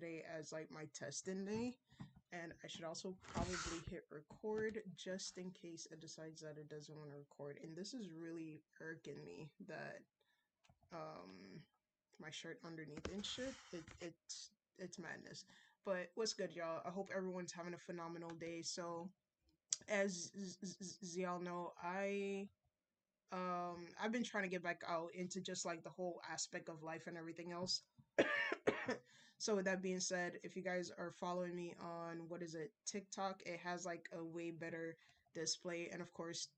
today as like my testing day, and I should also probably hit record just in case it decides that it doesn't want to record. And this is really irking me that my shirt underneath and shit. It's madness. But what's good, y'all? I hope everyone's having a phenomenal day. So as y'all know, I've been trying to get back out into just like the whole aspect of life and everything else. So with that being said, if you guys are following me on what is it, TikTok, it has like a way better display, and of course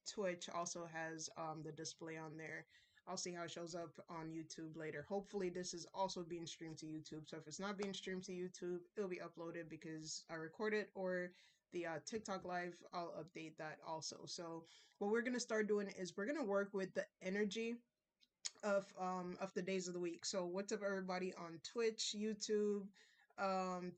Twitch also has the display on there. I'll see how it shows up on YouTube later. Hopefully this is also being streamed to YouTube. So if it's not being streamed to YouTube, it'll be uploaded because I recorded, or the TikTok live, I'll update that also. So what we're gonna start doing is we're gonna work with the energy of the days of the week. So what's up everybody on Twitch, YouTube,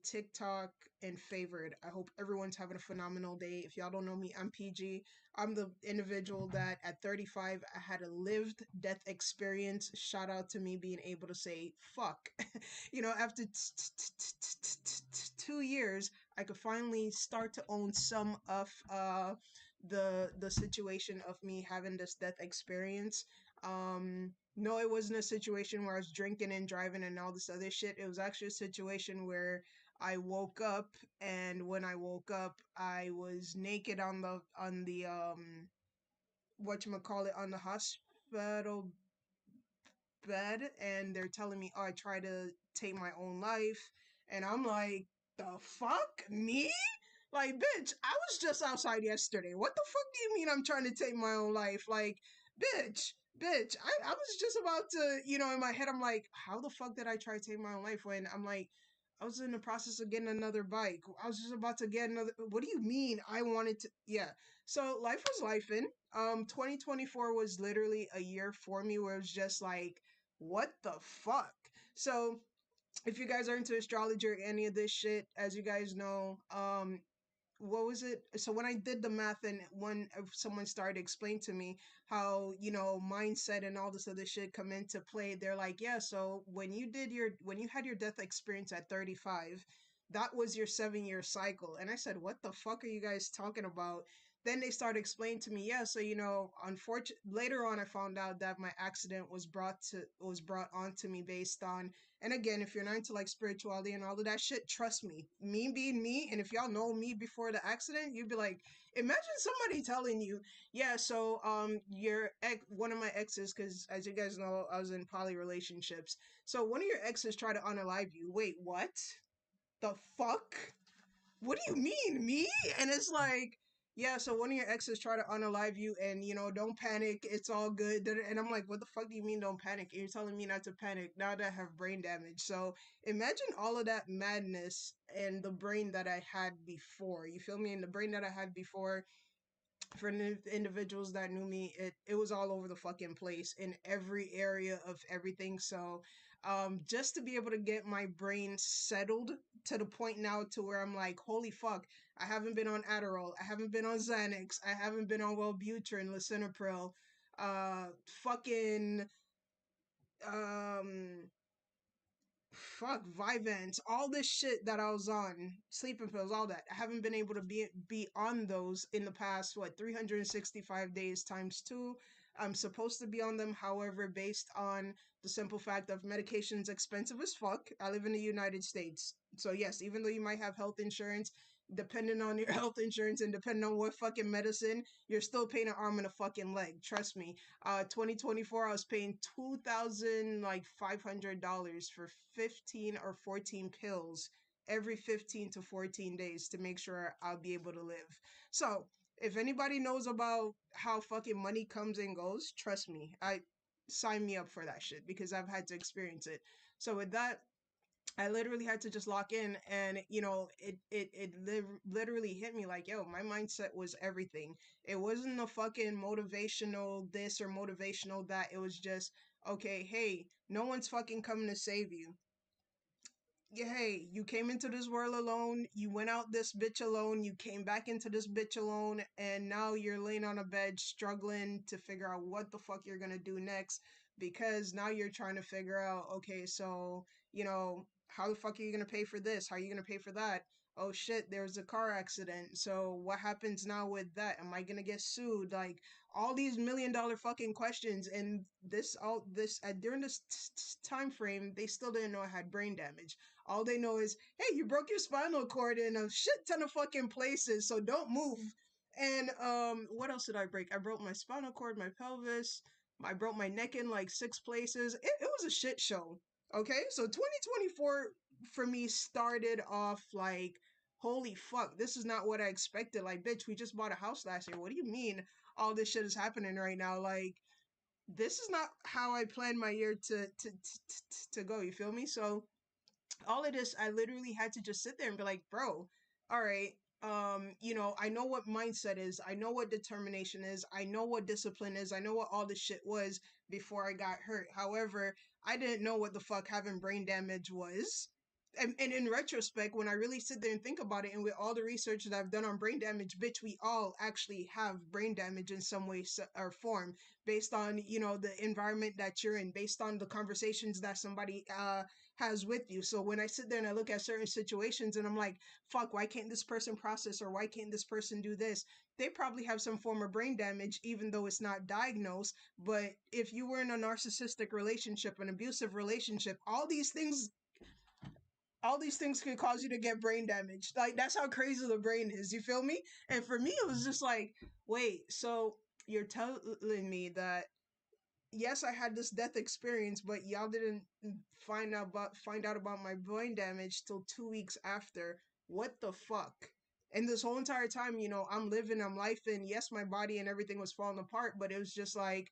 TikTok, and Favored. I hope everyone's having a phenomenal day. If y'all don't know me, I'm PG. I'm the individual that at 35 I had a lived death experience. Shout out to me being able to say fuck. After 2 years, I could finally start to own some of the situation of me having this death experience. No, it wasn't a situation where I was drinking and driving and all this other shit. It was actually a situation where I woke up, and when I woke up, I was naked on the whatchamacallit, on the hospital bed, and they're telling me, oh, I tried to take my own life. And I'm like, the fuck? Me? Like, bitch, I was just outside yesterday. What the fuck do you mean I'm trying to take my own life? Like, bitch, I was just about to, in my head, I'm like, how the fuck did I try to take my own life when I'm like, I was in the process of getting another bike. I was just about to get another. What do you mean I wanted to? Yeah. So life was lifing. 2024 was literally a year for me where it was just like, what the fuck? So if you guys are into astrology or any of this shit, as you guys know, what was it? So when I did the math, and when someone started explaining to me how, mindset and all this other shit come into play, they're like, yeah, so when you had your death experience at 35, that was your 7 year cycle. And I said, what the fuck are you guys talking about? Then they started explaining to me, yeah, so unfortunately later on I found out that my accident was brought onto me based on, and again, if you're not into like spirituality and all of that shit, trust me being me, and if y'all know me before the accident, you'd be like, imagine somebody telling you, yeah, so your one of my exes, because as you guys know, I was in poly relationships. So one of your exes tried to unalive you. Wait, what? The fuck? What do you mean, me? And it's like, yeah, so one of your exes try to unalive you, and don't panic, it's all good. And I'm like, what the fuck do you mean don't panic? And you're telling me not to panic now that I have brain damage. So imagine all of that madness and the brain that I had before. You feel me? And the brain that I had before, for individuals that knew me, it was all over the fucking place in every area of everything. So just to be able to get my brain settled to the point now to where I'm like, holy fuck, I haven't been on Adderall, I haven't been on Xanax, I haven't been on Wellbutrin, Lisinopril, fucking um fuck Vyvanse, all this shit that I was on, sleeping pills, all that. I haven't been able to be on those in the past, what, 365 days times two. I'm supposed to be on them, however, based on the simple fact of medication's expensive as fuck. I live in the United States. So yes, even though you might have health insurance, depending on your health insurance and depending on what fucking medicine, you're still paying an arm and a fucking leg. Trust me. 2024, I was paying 2,000 like $500 for 15 or 14 pills every 15 to 14 days to make sure I'll be able to live. So if anybody knows about how fucking money comes and goes, trust me, I sign me up for that shit because I've had to experience it. So with that, I literally had to just lock in, and literally hit me like, yo, my mindset was everything. It wasn't a fucking motivational this or motivational that. It was just, okay, hey, no one's fucking coming to save you. Yeah, hey, you came into this world alone, you went out this bitch alone, you came back into this bitch alone, and now you're laying on a bed struggling to figure out what the fuck you're gonna do next, because now you're trying to figure out, okay, so, how the fuck are you gonna pay for this? How are you gonna pay for that? Oh shit, there's a car accident. So what happens now with that? Am I gonna get sued? Like all these $1 million fucking questions. And this during this time frame, they still didn't know I had brain damage. All they know is, hey, you broke your spinal cord in a shit ton of fucking places, so don't move. And what else did I break? I broke my spinal cord, my pelvis. I broke my neck in like 6 places. It was a shit show. Okay, so 2024 for me started off like, holy fuck, this is not what I expected. Like, bitch, we just bought a house last year. What do you mean all this shit is happening right now? Like, this is not how I planned my year to go. You feel me? So all of this, I literally had to just sit there and be like, bro, all right, I know what mindset is, I know what determination is, I know what discipline is, I know what all this shit was before I got hurt. However, I didn't know what the fuck having brain damage was. And in retrospect, when I really sit there and think about it, and with all the research that I've done on brain damage, bitch, we all actually have brain damage in some way or form, based on the environment that you're in, based on the conversations that somebody has with you. So when I sit there and I look at certain situations and I'm like, fuck, why can't this person process, or why can't this person do this? They probably have some form of brain damage, even though it's not diagnosed. But if you were in a narcissistic relationship, an abusive relationship, all these things could cause you to get brain damage. Like, that's how crazy the brain is. You feel me? And for me, it was just like, wait, so you're telling me that yes, I had this death experience, but y'all didn't find out about my brain damage till 2 weeks after. What the fuck? And this whole entire time, I'm living, I'm life, and yes, my body and everything was falling apart, but it was just like,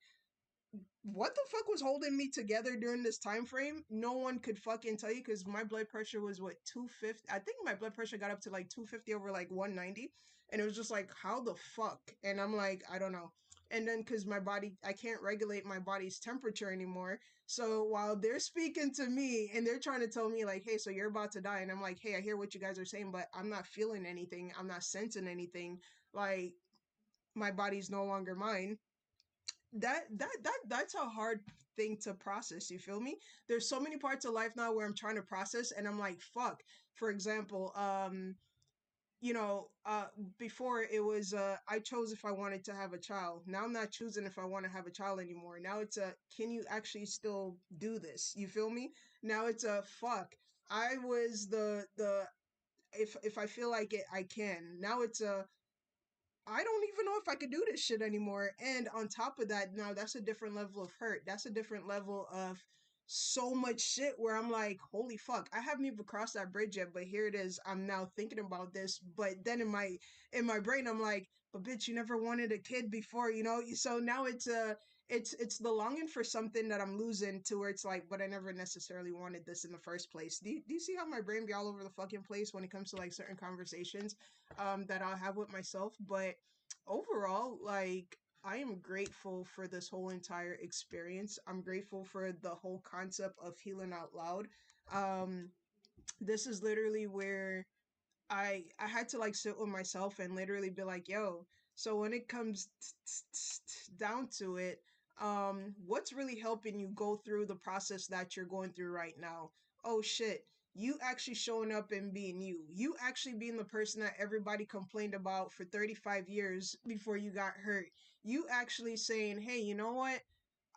what the fuck was holding me together during this time frame? No one could fucking tell you, because my blood pressure was what, 250. I think my blood pressure got up to like 250 over like 190, and it was just like, how the fuck? And I'm like, I don't know. And then because my body, I can't regulate my body's temperature anymore. So while they're speaking to me and they're trying to tell me like, hey, so you're about to die, and I'm like, hey, I hear what you guys are saying, but I'm not feeling anything, I'm not sensing anything. Like, my body's no longer mine. That's a hard thing to process. You feel me? There's so many parts of life now where I'm trying to process, and I'm like, fuck. For example, you know, uh, before it was, I chose if I wanted to have a child. Now I'm not choosing if I want to have a child anymore. Now it's a, can you actually still do this? You feel me? Now it's a, fuck. I was the if I feel like it, I can. Now it's a, I don't even know if I could do this shit anymore. And on top of that, now that's a different level of hurt. That's a different level of so much shit where I'm like, holy fuck, I haven't even crossed that bridge yet, but here it is. I'm now thinking about this. But then in my brain, I'm like, but bitch, you never wanted a kid before, you know? So now it's the longing for something that I'm losing, to where it's like, but I never necessarily wanted this in the first place. Do you see how my brain be all over the fucking place when it comes to like certain conversations that I'll have with myself? But overall, like, I am grateful for this whole entire experience. I'm grateful for the whole concept of healing out loud. Um, this is literally where I had to like sit with myself and literally be like, yo, so when it comes down to it, what's really helping you go through the process that you're going through right now? Oh shit, you actually showing up and being you. You actually being the person that everybody complained about for 35 years before you got hurt. You actually saying, hey, you know what?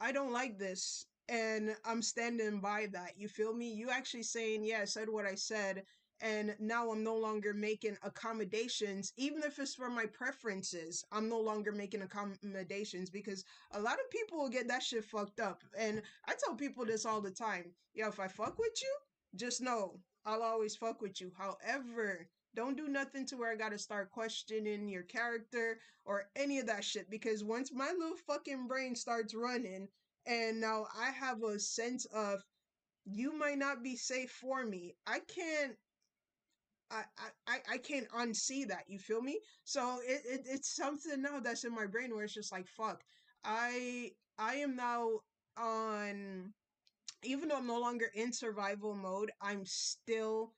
I don't like this. And I'm standing by that. You feel me? You actually saying, yeah, I said what I said. And now I'm no longer making accommodations, even if it's for my preferences. I'm no longer making accommodations, because a lot of people will get that shit fucked up. And I tell people this all the time. Yo, if I fuck with you, just know I'll always fuck with you. However, don't do nothing to where I gotta start questioning your character or any of that shit, because once my little fucking brain starts running, and now I have a sense of, you might not be safe for me, I can't unsee that. You feel me? So it's something now that's in my brain where it's just like, fuck. I am now on, even though I'm no longer in survival mode, I'm still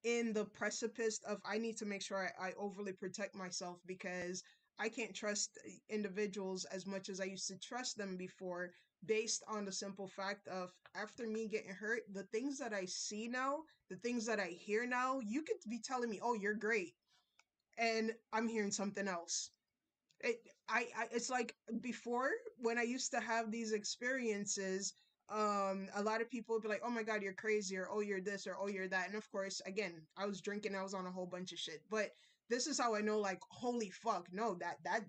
in the precipice of, I need to make sure I overly protect myself, because I can't trust individuals as much as I used to trust them before. based on the simple fact of after me getting hurt, the things that I see now, the things that I hear now, you could be telling me, "Oh, you're great," and I'm hearing something else. It's like before when I used to have these experiences, a lot of people would be like, "Oh my God, you're crazy," or "Oh, you're this," or "Oh, you're that," and of course, again, I was drinking, I was on a whole bunch of shit, but this is how I know, like, holy fuck, no,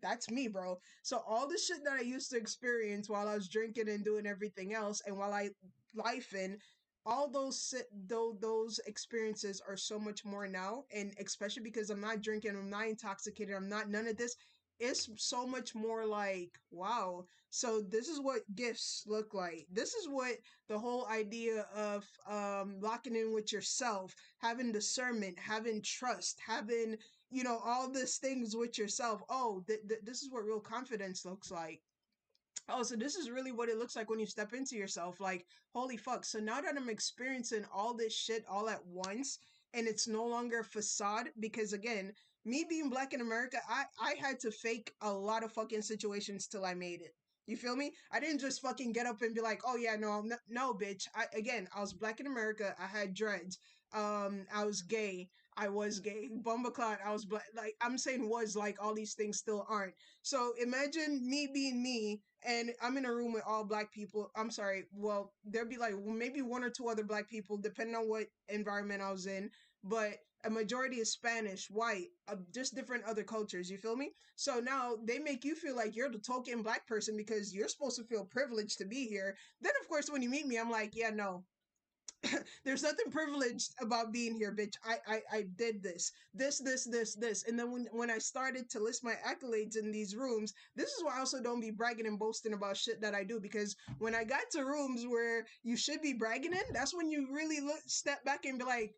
that's me, bro. So all the shit that I used to experience while I was drinking and doing everything else, and while I life in, all those experiences are so much more now, and especially because I'm not drinking, I'm not intoxicated, I'm not none of this. It's so much more like, wow, so this is what gifts look like. This is what the whole idea of locking in with yourself, having discernment, having trust, having, all these things with yourself. Oh, this is what real confidence looks like. Oh, so this is really what it looks like when you step into yourself. Like, holy fuck. So now that I'm experiencing all this shit all at once, and it's no longer a facade, because again, me being black in America, I had to fake a lot of fucking situations till I made it. You feel me? I didn't just fucking get up and be like, "Oh yeah, no, no, no, bitch." I was black in America. I had dreads. I was gay. I was gay. Bumbleclot. I was black. Like, I'm saying was, like, all these things still aren't. So imagine me being me, and I'm in a room with all black people. I'm sorry. Well, there'd be like maybe one or two other black people, depending on what environment I was in. But a majority is Spanish, white, just different other cultures. You feel me? So now they make you feel like you're the token black person because you're supposed to feel privileged to be here. Then, of course, when you meet me, I'm like, yeah, no, there's nothing privileged about being here, bitch. I did this. And then when I started to list my accolades in these rooms, this is why I also don't be bragging and boasting about shit that I do, because when I got to rooms where you should be bragging in, that's when you really step back and be like,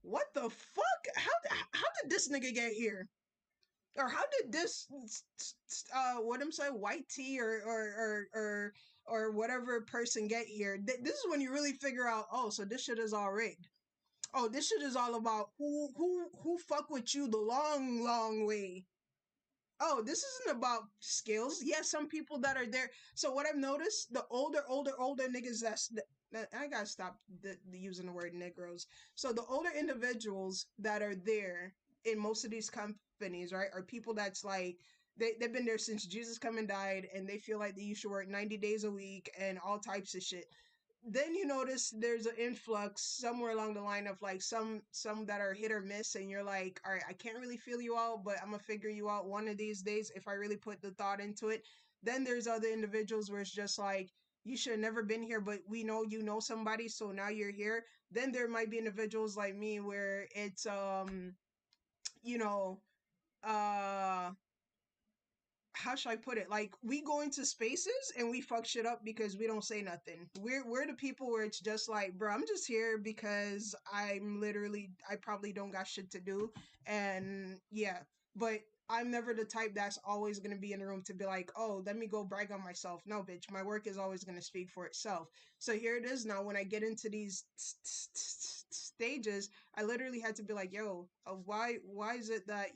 what the fuck? How did this nigga get here? Or how did this what I'm saying, white tea or whatever person get here? This is when you really figure out, oh, so this shit is all rigged. Oh, this shit is all about who fuck with you the long way. Oh, this isn't about skills. Yes, some people that are there. So what I've noticed, the older niggas I gotta stop using the word Negroes. So the older individuals that are there in most of these companies, right, are people that's like they've been there since Jesus come and died, and they feel like they used to work 90 days a week and all types of shit. Then you notice there's an influx somewhere along the line of like some that are hit or miss, and you're like, all right, I can't really feel you out, but I'm gonna figure you out one of these days if I really put the thought into it. Then there's other individuals where it's just like, you should have never been here, but we know you know somebody, so now you're here. Then there might be individuals like me where it's you know uh how should I put it? Like, we go into spaces and we fuck shit up because we don't say nothing. We're the people where it's just like, bro, I'm just here because I probably don't got shit to do, and yeah. But I'm never the type that's always gonna be in the room to be like, oh, let me go brag on myself. No, bitch, my work is always gonna speak for itself. So here it is now. When I get into these stages, I literally had to be like, yo, why is it that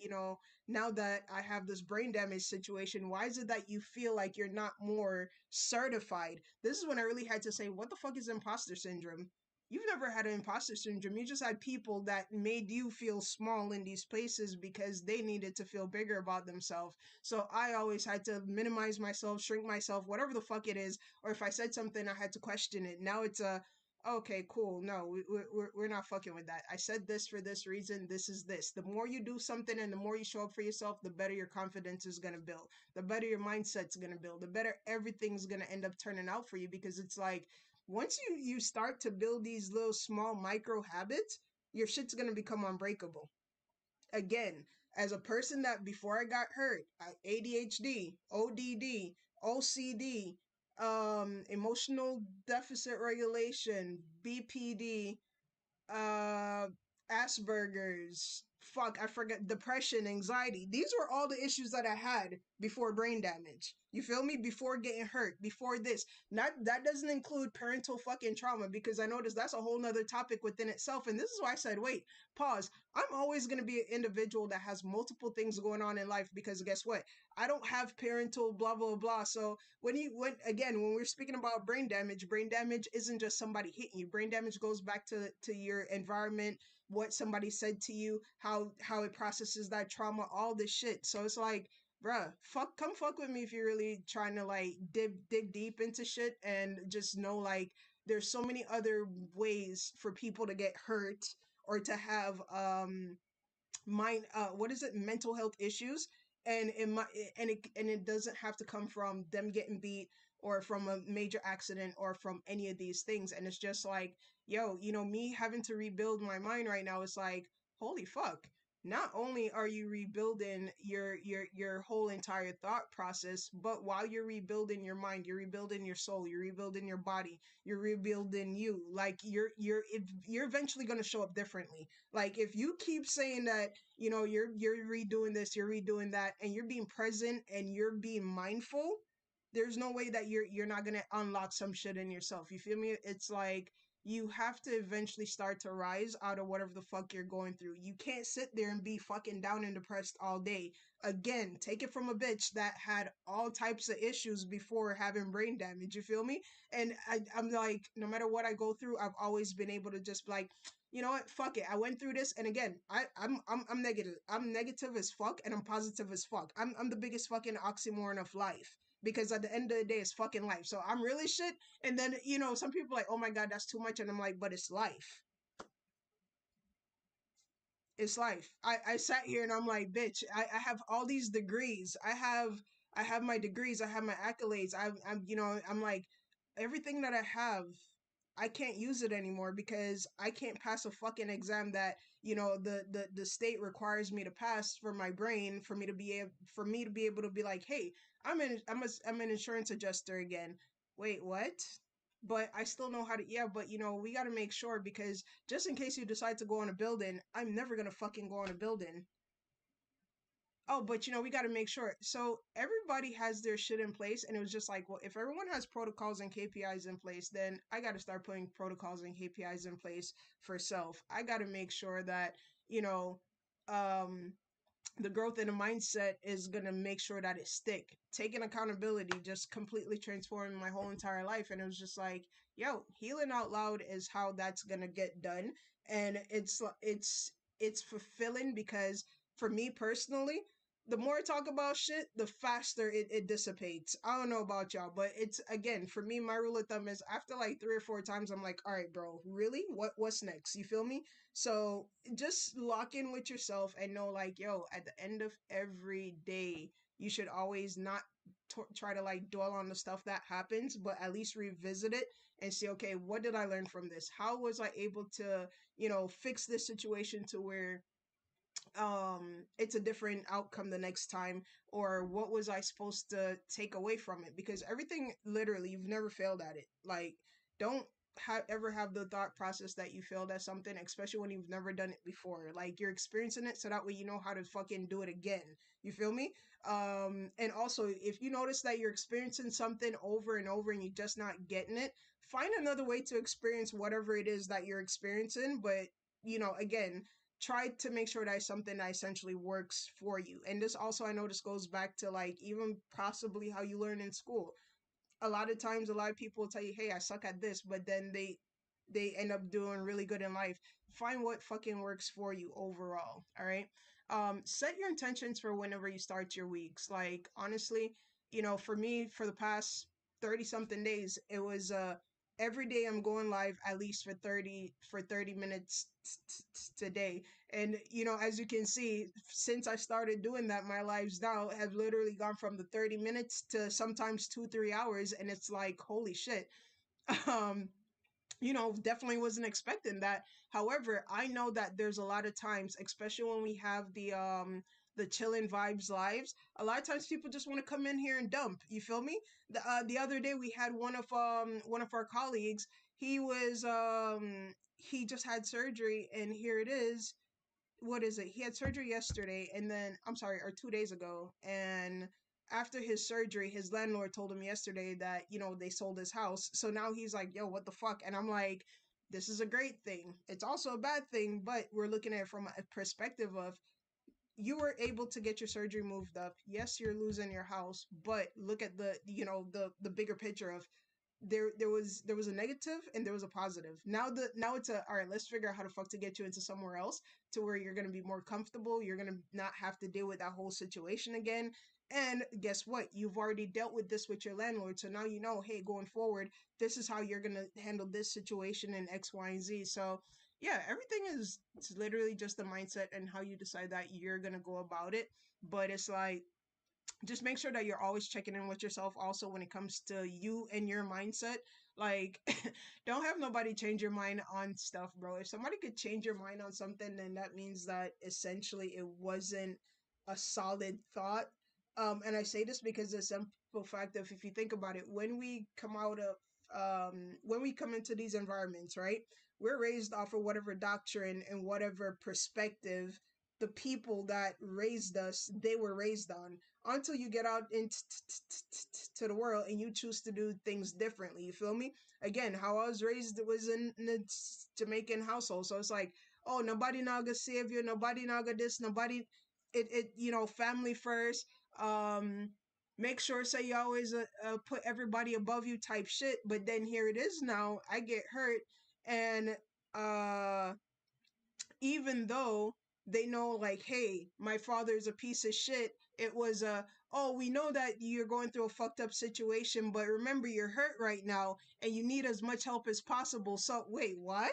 now that I have this brain damage situation, why is it that you feel like you're not more certified? This is when I really had to say, what the fuck is imposter syndrome? You've never had an imposter syndrome. You just had people that made you feel small in these places because they needed to feel bigger about themselves. So I always had to minimize myself, shrink myself, whatever the fuck it is. Or if I said something, I had to question it. Now it's a, okay, cool. No, we're not fucking with that. I said this for this reason. This is this. The more you do something and the more you show up for yourself, the better your confidence is going to build. The better your mindset's going to build. The better everything's going to end up turning out for you, because it's like once you start to build these little small micro habits, your shit's going to become unbreakable. Again, as a person that before I got hurt, ADHD, ODD, OCD, emotional deficit regulation, BPD, uh, Asperger's, fuck, I forget, depression, anxiety. These were all the issues that I had before brain damage. You feel me? Before getting hurt, before this. Not that doesn't include parental fucking trauma, because I noticed that's a whole nother topic within itself. And this is why I said, wait, pause. I'm always gonna be an individual that has multiple things going on in life, because guess what? I don't have parental blah blah blah. So when we're speaking about brain damage isn't just somebody hitting you. Brain damage goes back to your environment, what somebody said to you, how it processes that trauma, all this shit. So it's like, bruh, come fuck with me if you're really trying to like dig deep into shit, and just know like there's so many other ways for people to get hurt or to have mind what is it, mental health issues. And it doesn't have to come from them getting beat or from a major accident or from any of these things. And it's just like, yo, me having to rebuild my mind right now, it's like, holy fuck. Not only are you rebuilding your whole entire thought process, but while you're rebuilding your mind, you're rebuilding your soul, you're rebuilding your body, you're rebuilding you. Like you're eventually going to show up differently. Like if you keep saying that, you're redoing this, you're redoing that, and you're being present and you're being mindful, there's no way that you're not gonna unlock some shit in yourself. You feel me? It's like you have to eventually start to rise out of whatever the fuck you're going through. You can't sit there and be fucking down and depressed all day. Again, take it from a bitch that had all types of issues before having brain damage. You feel me? And I'm like, no matter what I go through, I've always been able to just be like, you know what? Fuck it. I went through this, and again, I'm negative. I'm negative as fuck, and I'm positive as fuck. I'm the biggest fucking oxymoron of life, because at the end of the day, it's fucking life. So I'm really shit, and then some people are like, oh my god, that's too much, and I'm like, but it's life. It's life. I sat here and I'm like, bitch, I have all these degrees. I have my degrees. I have my accolades. I'm like, everything that I have, I can't use it anymore because I can't pass a fucking exam that the state requires me to pass for my brain, for me to be able to be like, hey, I'm an insurance adjuster again. Wait, what? But I still know how to, yeah, but we got to make sure, because just in case you decide to go on a building, I'm never gonna fucking go on a building. Oh, but we got to make sure. So everybody has their shit in place, and it was just like, well, if everyone has protocols and KPIs in place, then I got to start putting protocols and KPIs in place for self. I got to make sure that you know, um, the growth in the mindset is gonna make sure that it stick. Taking accountability just completely transformed my whole entire life, and it was just like, yo, healing out loud is how that's gonna get done, and it's fulfilling, because for me personally, the more I talk about shit, the faster it dissipates. I don't know about y'all, but it's, again, for me, my rule of thumb is after like 3 or 4 times, I'm like, all right, bro, really? What's next? You feel me? So just lock in with yourself and know, like, yo, at the end of every day, you should always not try to like dwell on the stuff that happens, but at least revisit it and see, okay, what did I learn from this? How was I able to, fix this situation to where it's a different outcome the next time, or what was I supposed to take away from it? Because everything, literally, you've never failed at it. Like, don't ever have the thought process that you failed at something, especially when you've never done it before. Like, you're experiencing it so that way you know how to fucking do it again. You feel me? And also, if you notice that you're experiencing something over and over and you're just not getting it, find another way to experience whatever it is that you're experiencing. But again, try to make sure that it's something that essentially works for you. And this also, I know, this goes back to like even possibly how you learn in school. A lot of times, a lot of people will tell you, hey, I suck at this, but then they end up doing really good in life. Find what fucking works for you overall. All right. Set your intentions for whenever you start your weeks. Like, honestly, for me, for the past 30 something days, it was every day I'm going live at least for 30 minutes today. And as you can see, since I started doing that, my lives now have literally gone from the 30 minutes to sometimes 2 3 hours, and it's like, holy shit. um Definitely wasn't expecting that. However, I know that there's a lot of times, especially when we have the chillin' vibes lives, a lot of times people just want to come in here and dump. You feel me? The other day we had one of our colleagues. He just had surgery, and here it is. what is it? He had surgery yesterday, and then I'm sorry, or 2 days ago. And after his surgery, his landlord told him yesterday that, they sold his house. So now he's like, yo, what the fuck? And I'm like, this is a great thing. It's also a bad thing, but we're looking at it from a perspective of, you were able to get your surgery moved up. Yes, you're losing your house, but look at the bigger picture of, there was a negative and there was a positive. Now it's a, all right, let's figure out how the fuck to get you into somewhere else to where you're gonna be more comfortable. You're gonna not have to deal with that whole situation again. And guess what? You've already dealt with this with your landlord. So now you know, hey, going forward, this is how you're gonna handle this situation in X, Y, and Z. So yeah, everything is, it's literally just the mindset and how you decide that you're gonna go about it. But it's like, just make sure that you're always checking in with yourself also when it comes to you and your mindset. Like, don't have nobody change your mind on stuff, bro. If somebody could change your mind on something, then that means that essentially it wasn't a solid thought. And I say this because the simple fact of, if you think about it, when we come into these environments, right, we're raised off of whatever doctrine and whatever perspective the people that raised us, they were raised on, until you get out into the world and you choose to do things differently. You feel me? Again, how I was raised was in the Jamaican household, so it's like, oh, nobody naga save you, nobody naga this, nobody. Family first. Make sure say you always put everybody above you type shit. But then here it is now. I get hurt, and uh even though they know, like, hey, my father's a piece of shit, it was oh, we know that you're going through a fucked up situation, but remember, you're hurt right now and you need as much help as possible. So wait, what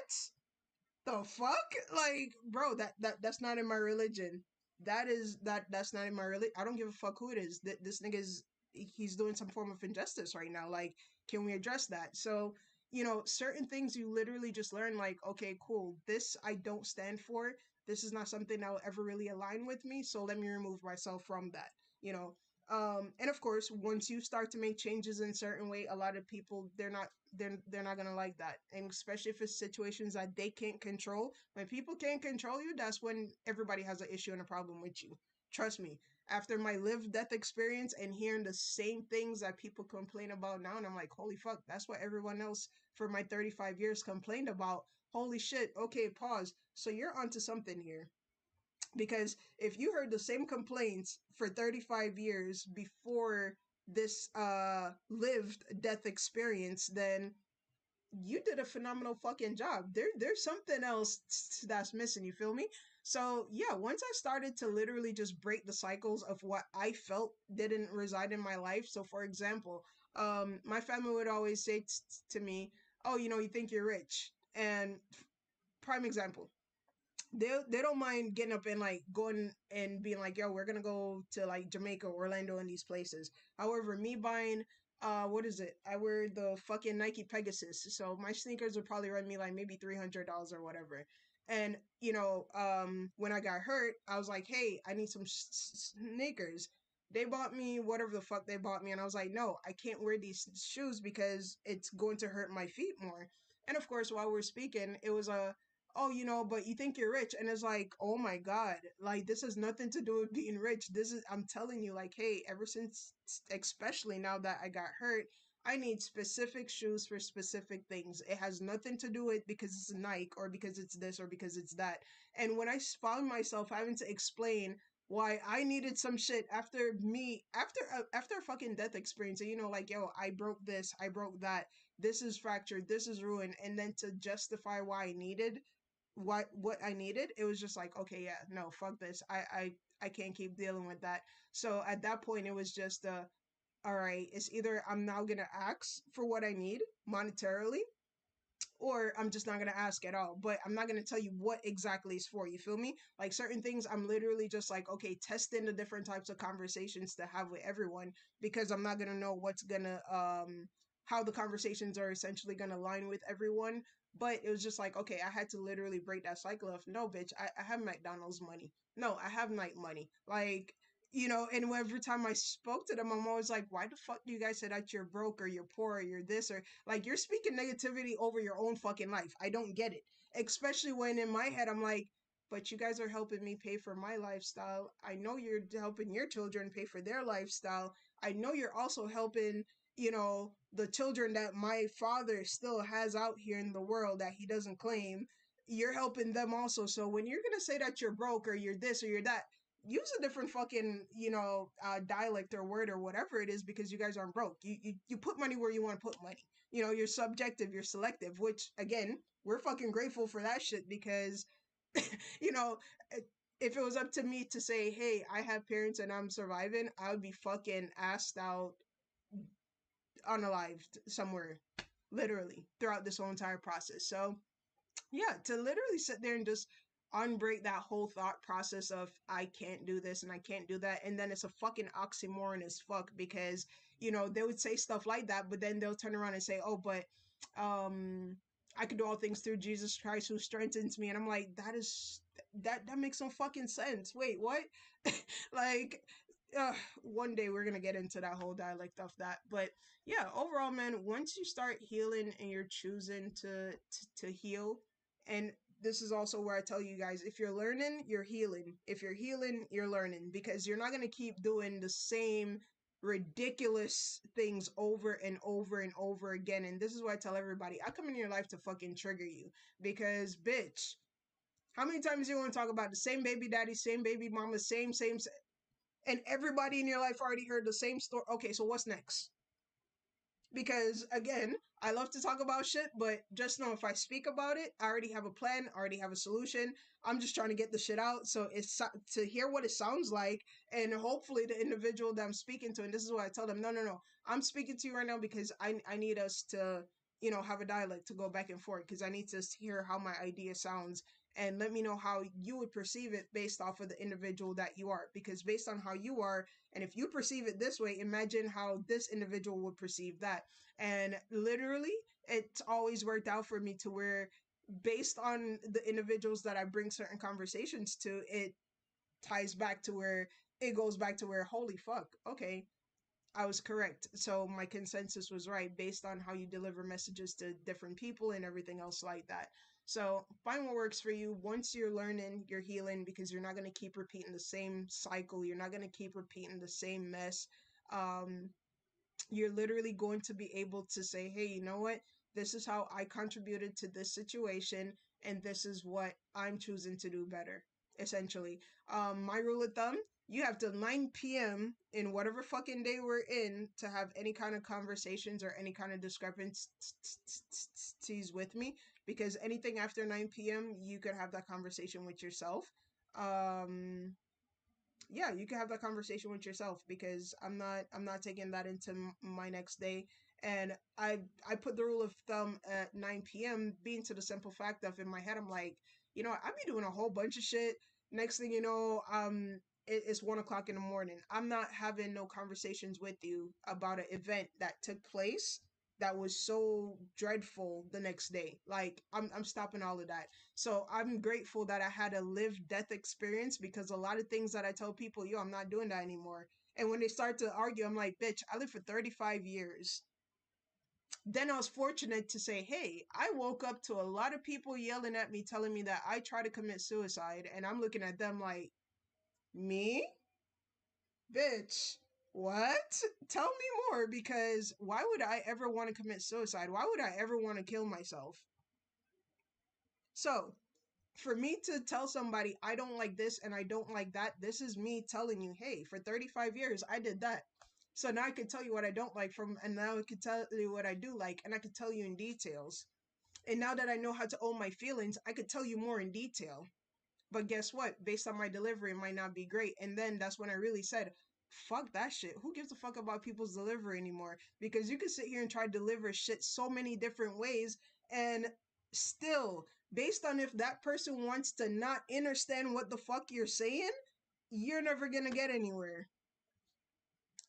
the fuck? Like, bro, that's not in my religion. That's not in my religion. I don't give a fuck who it is. This nigga's, he's doing some form of injustice right now. Like, can we address that? So, certain things you literally just learn, like, okay, cool, this I don't stand for. This is not something that will ever really align with me, so let me remove myself from that. you know and of course, once you start to make changes in a certain way, a lot of people, they're not gonna like that. And especially if it's situations that they can't control. When people can't control you, that's when everybody has an issue and a problem with you. Trust me. After my live death experience and hearing the same things that people complain about now, and I'm like, holy fuck, that's what everyone else for my 35 years complained about. Holy shit. Okay, pause. So you're onto something here. Because if you heard the same complaints for 35 years before this lived death experience, then you did a phenomenal fucking job. There's something else that's missing, you feel me? So yeah, once I started to literally just break the cycles of what I felt didn't reside in my life. So for example, my family would always say to me, oh, you think you're rich. And prime example, they don't mind getting up and like going and being like, yo, we're gonna go to like Jamaica, Orlando, and these places. However, me buying what is it? I wear the fucking Nike Pegasus, so my sneakers would probably run me like maybe $300 or whatever. And when I got hurt, I was like, hey, I need some sneakers. They bought me whatever the fuck they bought me, and I was like, no, I can't wear these shoes because it's going to hurt my feet more. And of course, while we're speaking, it was a, oh, but you think you're rich. And it's like, oh my God, like, this has nothing to do with being rich. This is, I'm telling you, like, hey, ever since, especially now that I got hurt, I need specific shoes for specific things. It has nothing to do with because it's Nike or because it's this or because it's that. And when I found myself having to explain why I needed some shit after a fucking death experience, and like, yo, I broke this, I broke that, this is fractured, this is ruined, and then to justify why I needed what I needed, it was just like, okay, yeah, no, fuck this. I can't keep dealing with that. So at that point, it was just all right, it's either I'm now gonna ask for what I need monetarily, or I'm just not gonna ask at all. But I'm not gonna tell you what exactly is for. You feel me? Like certain things, I'm literally just like, okay, testing the different types of conversations to have with everyone, because I'm not gonna know what's gonna how the conversations are essentially gonna align with everyone. But it was just like, okay, I had to literally break that cycle of, no, bitch, I have McDonald's money. No, I have night money. Like, and every time I spoke to them, I'm always like, why the fuck do you guys say that you're broke or you're poor or you're this, or like, you're speaking negativity over your own fucking life. I don't get it. Especially when in my head I'm like, but you guys are helping me pay for my lifestyle. I know you're helping your children pay for their lifestyle. I know you're also helping, the children that my father still has out here in the world that he doesn't claim. You're helping them also. So when you're going to say that you're broke or you're this or you're that, use a different fucking, dialect or word or whatever it is, because you guys aren't broke. You put money where you want to put money. You're subjective, you're selective, which again, we're fucking grateful for that shit, because you know, if it was up to me to say, hey, I have parents and I'm surviving, I would be fucking assed out, unalived somewhere, literally, throughout this whole entire process. So, yeah, to literally sit there and just unbreak that whole thought process of I can't do this and I can't do that. And then it's a fucking oxymoron as fuck, because, they would say stuff like that, but then they'll turn around and say, oh, but um I can do all things through Jesus Christ who strengthens me. And I'm like, that makes no fucking sense. Wait, what? Like, one day we're gonna get into that whole dialect of that. But yeah, overall, man, once you start healing and you're choosing to heal, and this is also where I tell you guys, if you're learning, you're healing. If you're healing, you're learning, because you're not gonna keep doing the same ridiculous things over and over and over again. And this is why I tell everybody, I come in your life to fucking trigger you, because bitch, how many times do you want to talk about the same baby daddy, same baby mama, same, and everybody in your life already heard the same story? Okay, so what's next? Because again, I love to talk about shit, but just know if I speak about it, I already have a plan, I already have a solution. I'm just trying to get the shit out. So it's to hear what it sounds like, and hopefully the individual that I'm speaking to, and this is what I tell them, no, I'm speaking to you right now because I need us to, have a dialect to go back and forth, because I need to hear how my idea sounds, and let me know how you would perceive it based off of the individual that you are. Because based on how you are, and if you perceive it this way, imagine how this individual would perceive that. And literally, it's always worked out for me to where, based on the individuals that I bring certain conversations to, it ties back to where it goes back to where, holy fuck, okay, I was correct. So my consensus was right based on how you deliver messages to different people and everything else like that. So find what works for you. Once you're learning, you're healing, because you're not going to keep repeating the same cycle. You're not going to keep repeating the same mess. Um, you're literally going to be able to say, hey, you know what? This is how I contributed to this situation, and this is what I'm choosing to do better, essentially. My rule of thumb, you have till 9 p.m. in whatever fucking day we're in to have any kind of conversations or any kind of discrepancies with me, because anything after 9 p.m., you could have that conversation with yourself. Um, yeah, you can have that conversation with yourself, because I'm not taking that into my next day. And I put the rule of thumb at 9 p.m., being to the simple fact of, in my head I'm like, I be doing a whole bunch of shit. Next thing you know, it's 1 o'clock in the morning. I'm not having no conversations with you about an event that took place that was so dreadful the next day. Like, I'm stopping all of that. So I'm grateful that I had a live death experience, because a lot of things that I tell people, yo, I'm not doing that anymore. And when they start to argue, I'm like, bitch, I lived for 35 years. Then I was fortunate to say, hey, I woke up to a lot of people yelling at me, telling me that I try to commit suicide. And I'm looking at them like, me? Bitch, what? Tell me more, because why would I ever want to commit suicide? Why would I ever want to kill myself? So, for me to tell somebody I don't like this and I don't like that, this is me telling you, hey, for 35 years, I did that. So now I can tell you what I don't like from, and now I can tell you what I do like, and I can tell you in details. And now that I know how to own my feelings, I could tell you more in detail. But guess what? Based on my delivery, it might not be great. And then that's when I really said, fuck that shit. Who gives a fuck about people's delivery anymore? Because you can sit here and try to deliver shit so many different ways, and still, based on if that person wants to not understand what the fuck you're saying, you're never gonna get anywhere.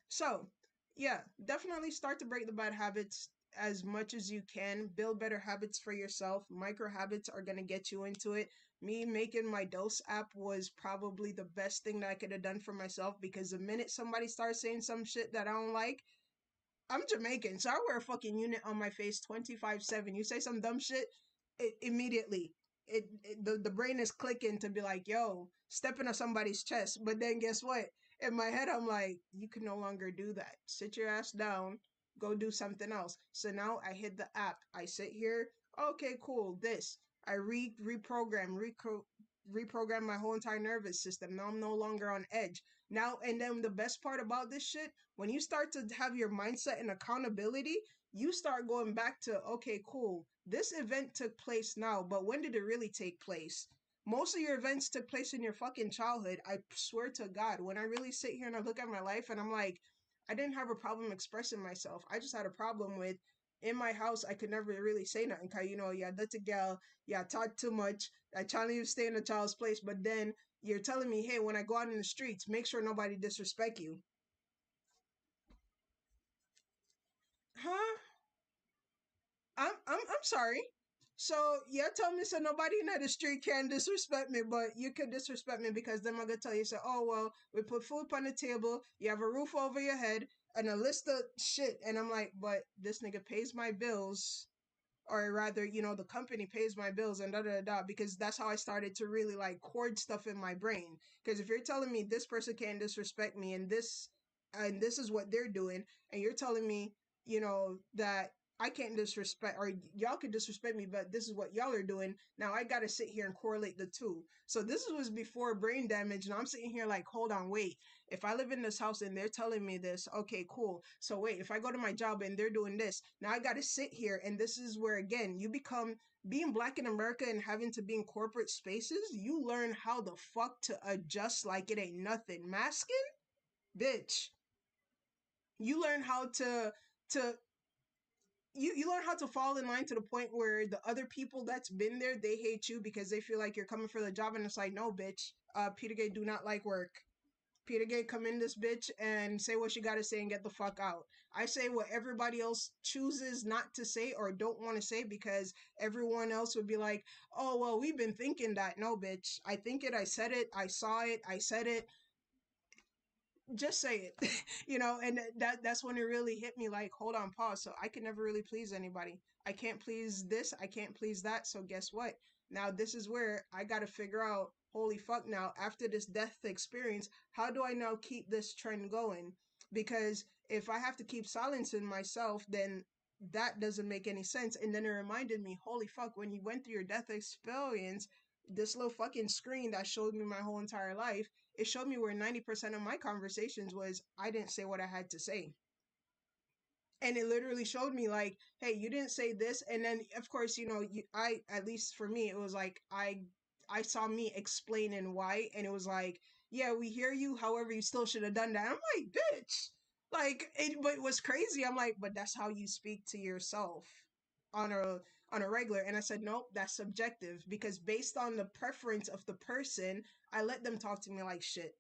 So, yeah, definitely start to break the bad habits as much as you can. Build better habits for yourself. Micro habits are going to get you into it. Me making my Dose app was probably the best thing that I could have done for myself, because the minute somebody starts saying some shit that I don't like, I'm Jamaican, so I wear a fucking unit on my face 25/7. You say some dumb shit, immediately. the brain is clicking to be like, yo, stepping on somebody's chest. But then guess what? In my head, I'm like, you can no longer do that. Sit your ass down, go do something else. So now I hit the app. I sit here. Okay, cool. This I reprogram my whole entire nervous system. Now I'm no longer on edge. Now and then the best part about this shit, when you start to have your mindset and accountability, you start going back to, okay, cool. This event took place now, but when did it really take place? Most of your events took place in your fucking childhood. I swear to God, when I really sit here and I look at my life and I'm like, I didn't have a problem expressing myself. I just had a problem with in my house. I could never really say nothing because, yeah, that's a gal. Yeah, talk too much. I try to stay in a child's place, but then you're telling me, hey, when I go out in the streets, make sure nobody disrespect you. Huh? I'm sorry. So you're telling me so nobody in the street can disrespect me, but you could disrespect me because then I'm gonna tell you, so, oh well, we put food on the table, you have a roof over your head, and a list of shit, and I'm like, but this nigga pays my bills, or rather, the company pays my bills and da da da, because that's how I started to really like hoard stuff in my brain. Because if you're telling me this person can't disrespect me and this is what they're doing, and you're telling me, that I can't disrespect, or y'all could disrespect me, but this is what y'all are doing. Now I got to sit here and correlate the two. So this was before brain damage, and I'm sitting here like, hold on, wait. If I live in this house and they're telling me this, okay, cool. So wait, if I go to my job and they're doing this, now I got to sit here, and this is where again you become being black in America and having to be in corporate spaces. You learn how the fuck to adjust like it ain't nothing. Masking, bitch. You learn how to you learn how to fall in line to the point where the other people that's been there, they hate you because they feel like you're coming for the job, and it's like, no, bitch. Peter Gay do not like work. Peter Gay come in this bitch and say what you gotta say and get the fuck out. I say what everybody else chooses not to say or don't want to say because everyone else would be like, oh well, we've been thinking that. No, bitch. I think it, I said it, I saw it, I said it. Just say it. And that's when it really hit me like, hold on, pause. So I can never really please anybody. I can't please this, I can't please that. So guess what? Now this is where I got to figure out, holy fuck, now after this death experience, how do I now keep this trend going? Because if I have to keep silencing myself, then that doesn't make any sense. And then it reminded me, holy fuck, when you went through your death experience, this little fucking screen that showed me my whole entire life, it showed me where 90% of my conversations was I didn't say what I had to say. And it literally showed me like, hey, you didn't say this. And then of course, I, at least for me, it was like I saw me explaining why, and it was like, yeah, we hear you, however you still should have done that. I'm like, bitch. Like it, but it was crazy. I'm like, but that's how you speak to yourself on a regular. And I said, nope, that's subjective, because based on the preference of the person, I let them talk to me like shit.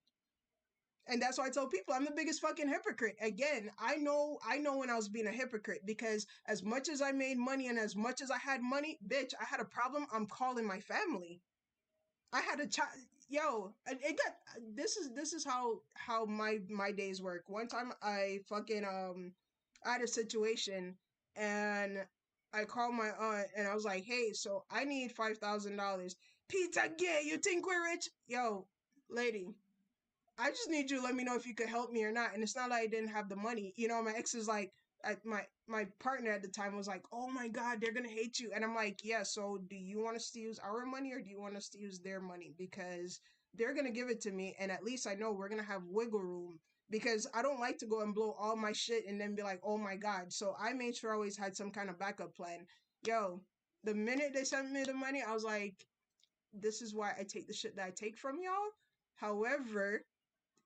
And that's why I told people I'm the biggest fucking hypocrite. Again, I know when I was being a hypocrite, because as much as I made money and as much as I had money, bitch, I had a problem. I'm calling my family. I had a child. Yo, it got, this is how my days work. One time I fucking I had a situation, and I called my aunt and I was like, hey, so I need $5,000. Peter Gay, you think we're rich? Yo, lady, I just need you to let me know if you could help me or not. And it's not like I didn't have the money. My ex is like, my partner at the time was like, oh my God, they're gonna hate you. And I'm like, yeah, so do you want us to use our money or do you want us to use their money? Because they're gonna give it to me, and at least I know we're gonna have wiggle room. Because I don't like to go and blow all my shit and then be like, oh my God. So I made sure I always had some kind of backup plan. Yo, the minute they sent me the money, I was like, this is why I take the shit that I take from y'all. However,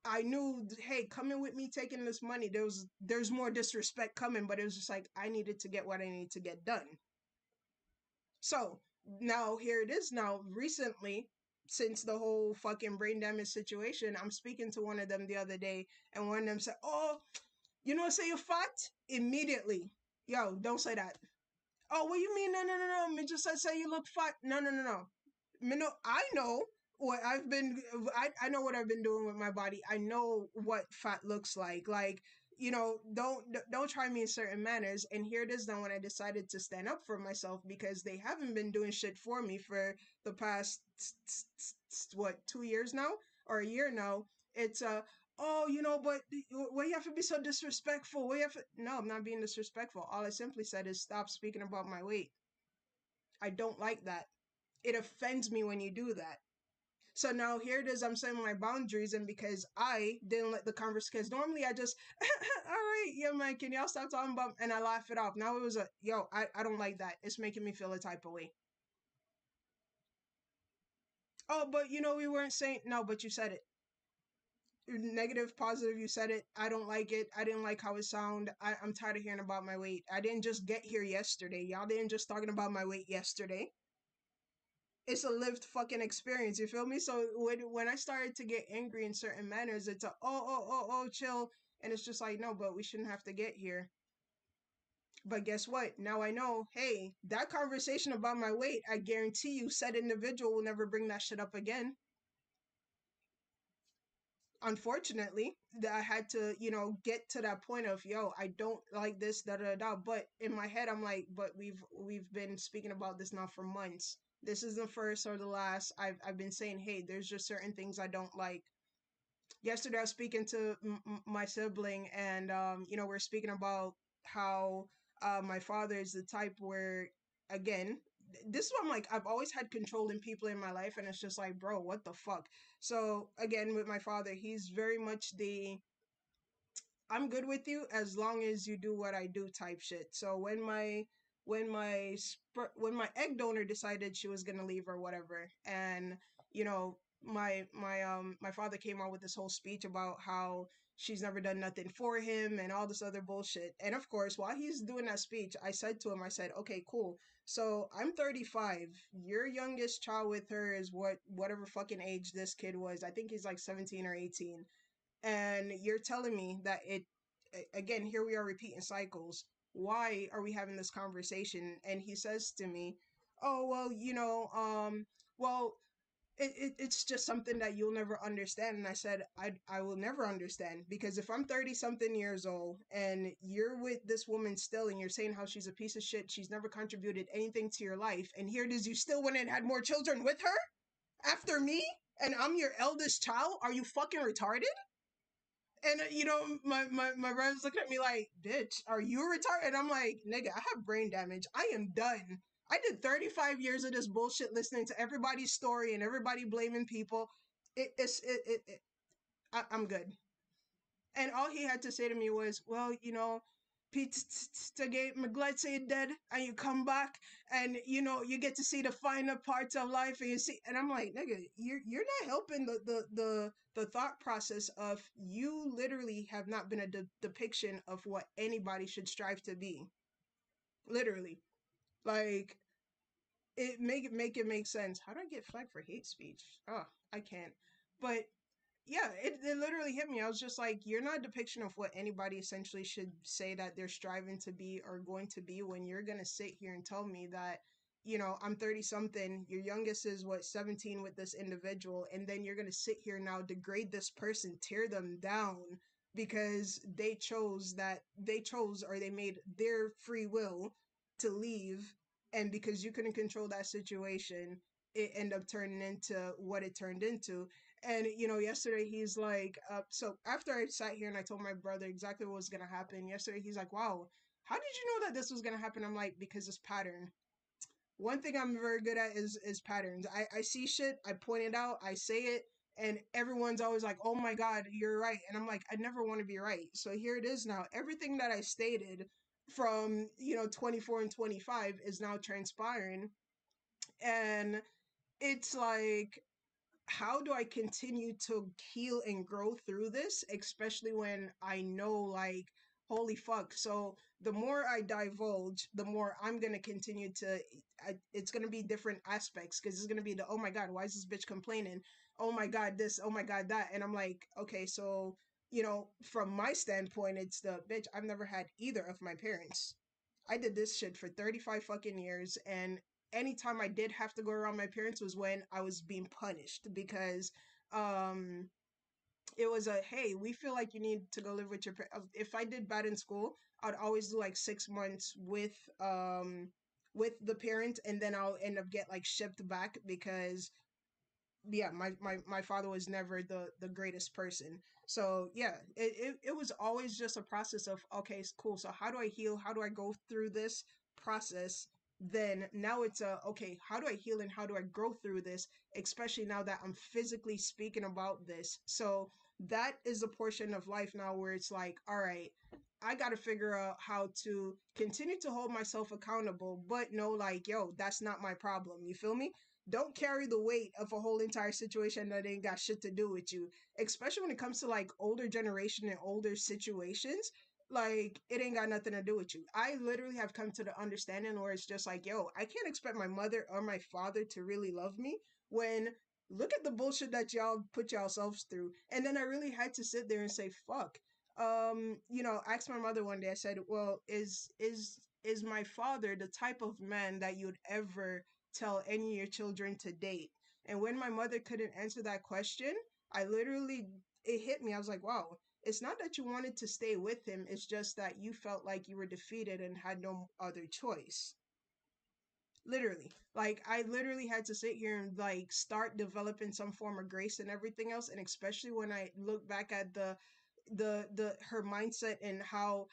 I knew, hey, coming with me taking this money, there's more disrespect coming, but it was just like I needed to get what I needed to get done. So now here it is. Now recently, since the whole fucking brain damage situation, I'm speaking to one of them the other day, and one of them said, "Oh, say you're fat immediately." Yo, don't say that. Oh, what you mean? No, no, no, no. Me just say you look fat. No, no, no, no. I know what I've been. I know what I've been doing with my body. I know what fat looks like. Like, don't try me in certain manners. And here it is now when I decided to stand up for myself, because they haven't been doing shit for me for the past what, 2 years now, or a year now. It's oh, but why you have to be so disrespectful? Why you have to... No, I'm not being disrespectful. All I simply said is stop speaking about my weight. I don't like that. It offends me when you do that. So now here it is, I'm setting my boundaries, and because I didn't let the conversation, because normally I just, all right, yeah, man, can y'all stop talking about, and I laugh it off. Now it was I don't like that. It's making me feel a type of way. Oh, but we weren't saying, no, but you said it. Negative, positive, you said it. I don't like it. I didn't like how it sound. I'm tired of hearing about my weight. I didn't just get here yesterday. Y'all didn't just talking about my weight yesterday. It's a lived fucking experience. You feel me? So when I started to get angry in certain manners, it's a chill, and it's just like, no, but we shouldn't have to get here. But guess what? Now I know. Hey, that conversation about my weight, I guarantee you, said individual will never bring that shit up again. Unfortunately, that I had to, get to that point of, I don't like this, da da da. But in my head, I'm like, but we've been speaking about this now for months. This is the first or the last. I've been saying, hey, there's just certain things I don't like. Yesterday, I was speaking to my sibling, and we're speaking about how my father is the type where, again, this is what I'm like. I've always had controlling people in my life, and it's just like, bro, what the fuck? So again, with my father, he's very much the I'm good with you as long as you do what I do type shit. So when my egg donor decided she was gonna leave or whatever, and my father came out with this whole speech about how she's never done nothing for him and all this other bullshit. And of course, while he's doing that speech, I said to him, I said, okay, cool. So I'm 35. Your youngest child with her is whatever fucking age this kid was. I think he's like 17 or 18, and you're telling me that again, here we are repeating cycles. Why are we having this conversation? And he says to me, oh, well, well, it's just something that you'll never understand. And I said, I will never understand, because if I'm 30 something years old and you're with this woman still, and you're saying how she's a piece of shit, she's never contributed anything to your life, and here it is, you still went and had more children with her after me, and I'm your eldest child, are you fucking retarded? And my brother's looking at me like, bitch, are you retarded? And I'm like, nigga, I have brain damage. I am done. I did 35 years of this bullshit, listening to everybody's story and everybody blaming people. I'm good. And all he had to say to me was, well, Pete, I'm glad to say you're dead, and you come back, and you get to see the finer parts of life, and you see. And I'm like, nigga, you're not helping the thought process of, you literally have not been a depiction of what anybody should strive to be. Literally, like, it make sense. How do I get flagged for hate speech? Oh, I can't. But yeah, it literally hit me. I was just like, you're not a depiction of what anybody essentially should say that they're striving to be or going to be, when you're going to sit here and tell me that, I'm 30 something, your youngest is what, 17 with this individual, and then you're going to sit here now, degrade this person, tear them down because they chose or they made their free will to leave, and because you couldn't control that situation, it ended up turning into what it turned into. And yesterday he's like, so after I sat here and I told my brother exactly what was gonna happen, yesterday he's like, wow, how did you know that this was gonna happen? I'm like, because it's pattern. One thing I'm very good at is patterns. I see shit, I point it out, I say it, and everyone's always like, oh my god, you're right. And I'm like, I never want to be right. So here it is now. Everything that I stated from 24 and 25 is now transpiring. And it's like, how do I continue to heal and grow through this, especially when I know, like, holy fuck. So the more I divulge, the more I'm going to continue to, it's going to be different aspects, because it's going to be the, oh my God, why is this bitch complaining? Oh my God, this, oh my God, that. And I'm like, okay, so, from my standpoint, it's the, bitch, I've never had either of my parents. I did this shit for 35 fucking years, and anytime I did have to go around my parents was when I was being punished, because um it was a, hey, we feel like you need to go live with your if I did bad in school, I'd always do like 6 months with the parent, and then I'll end up get like shipped back because yeah, my father was never the greatest person. So yeah, it was always just a process of, okay, cool, so how do I heal, how do I go through this process? Then now it's a, okay, how do I heal and how do I grow through this, especially now that I'm physically speaking about this. So that is the portion of life now where it's like, all right, I got to figure out how to continue to hold myself accountable, but no, like, yo, that's not my problem, you feel me? Don't carry the weight of a whole entire situation that ain't got shit to do with you. Especially when it comes to like older generation and older situations, like it ain't got nothing to do with you. I literally have come to the understanding where it's just like, yo, I can't expect my mother or my father to really love me when look at the bullshit that y'all put yourselves through. And then I really had to sit there and say, fuck. I asked my mother one day, I said, well, is my father the type of man that you'd ever tell any of your children to date? And when my mother couldn't answer that question, I literally, it hit me. I was like, wow, it's not that you wanted to stay with him, it's just that you felt like you were defeated and had no other choice. Literally. Like, I literally had to sit here and like start developing some form of grace and everything else. And especially when I look back at the her mindset and how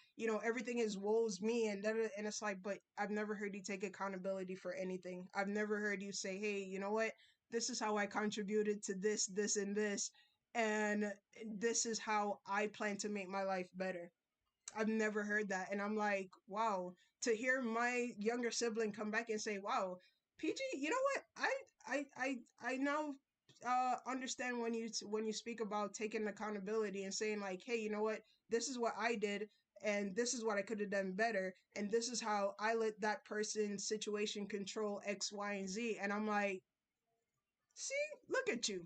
everything is woes me and and it's like, but I've never heard you take accountability for anything. I've never heard you say, hey, you know what, this is how I contributed to this and this, and this is how I plan to make my life better. I've never heard that. And I'm like, wow, to hear my younger sibling come back and say, wow, PG, you know what? I now understand when you speak about taking accountability and saying like, hey, you know what? This is what I did and this is what I could have done better and this is how I let that person's situation control X, Y, and Z. And I'm like, see, look at you,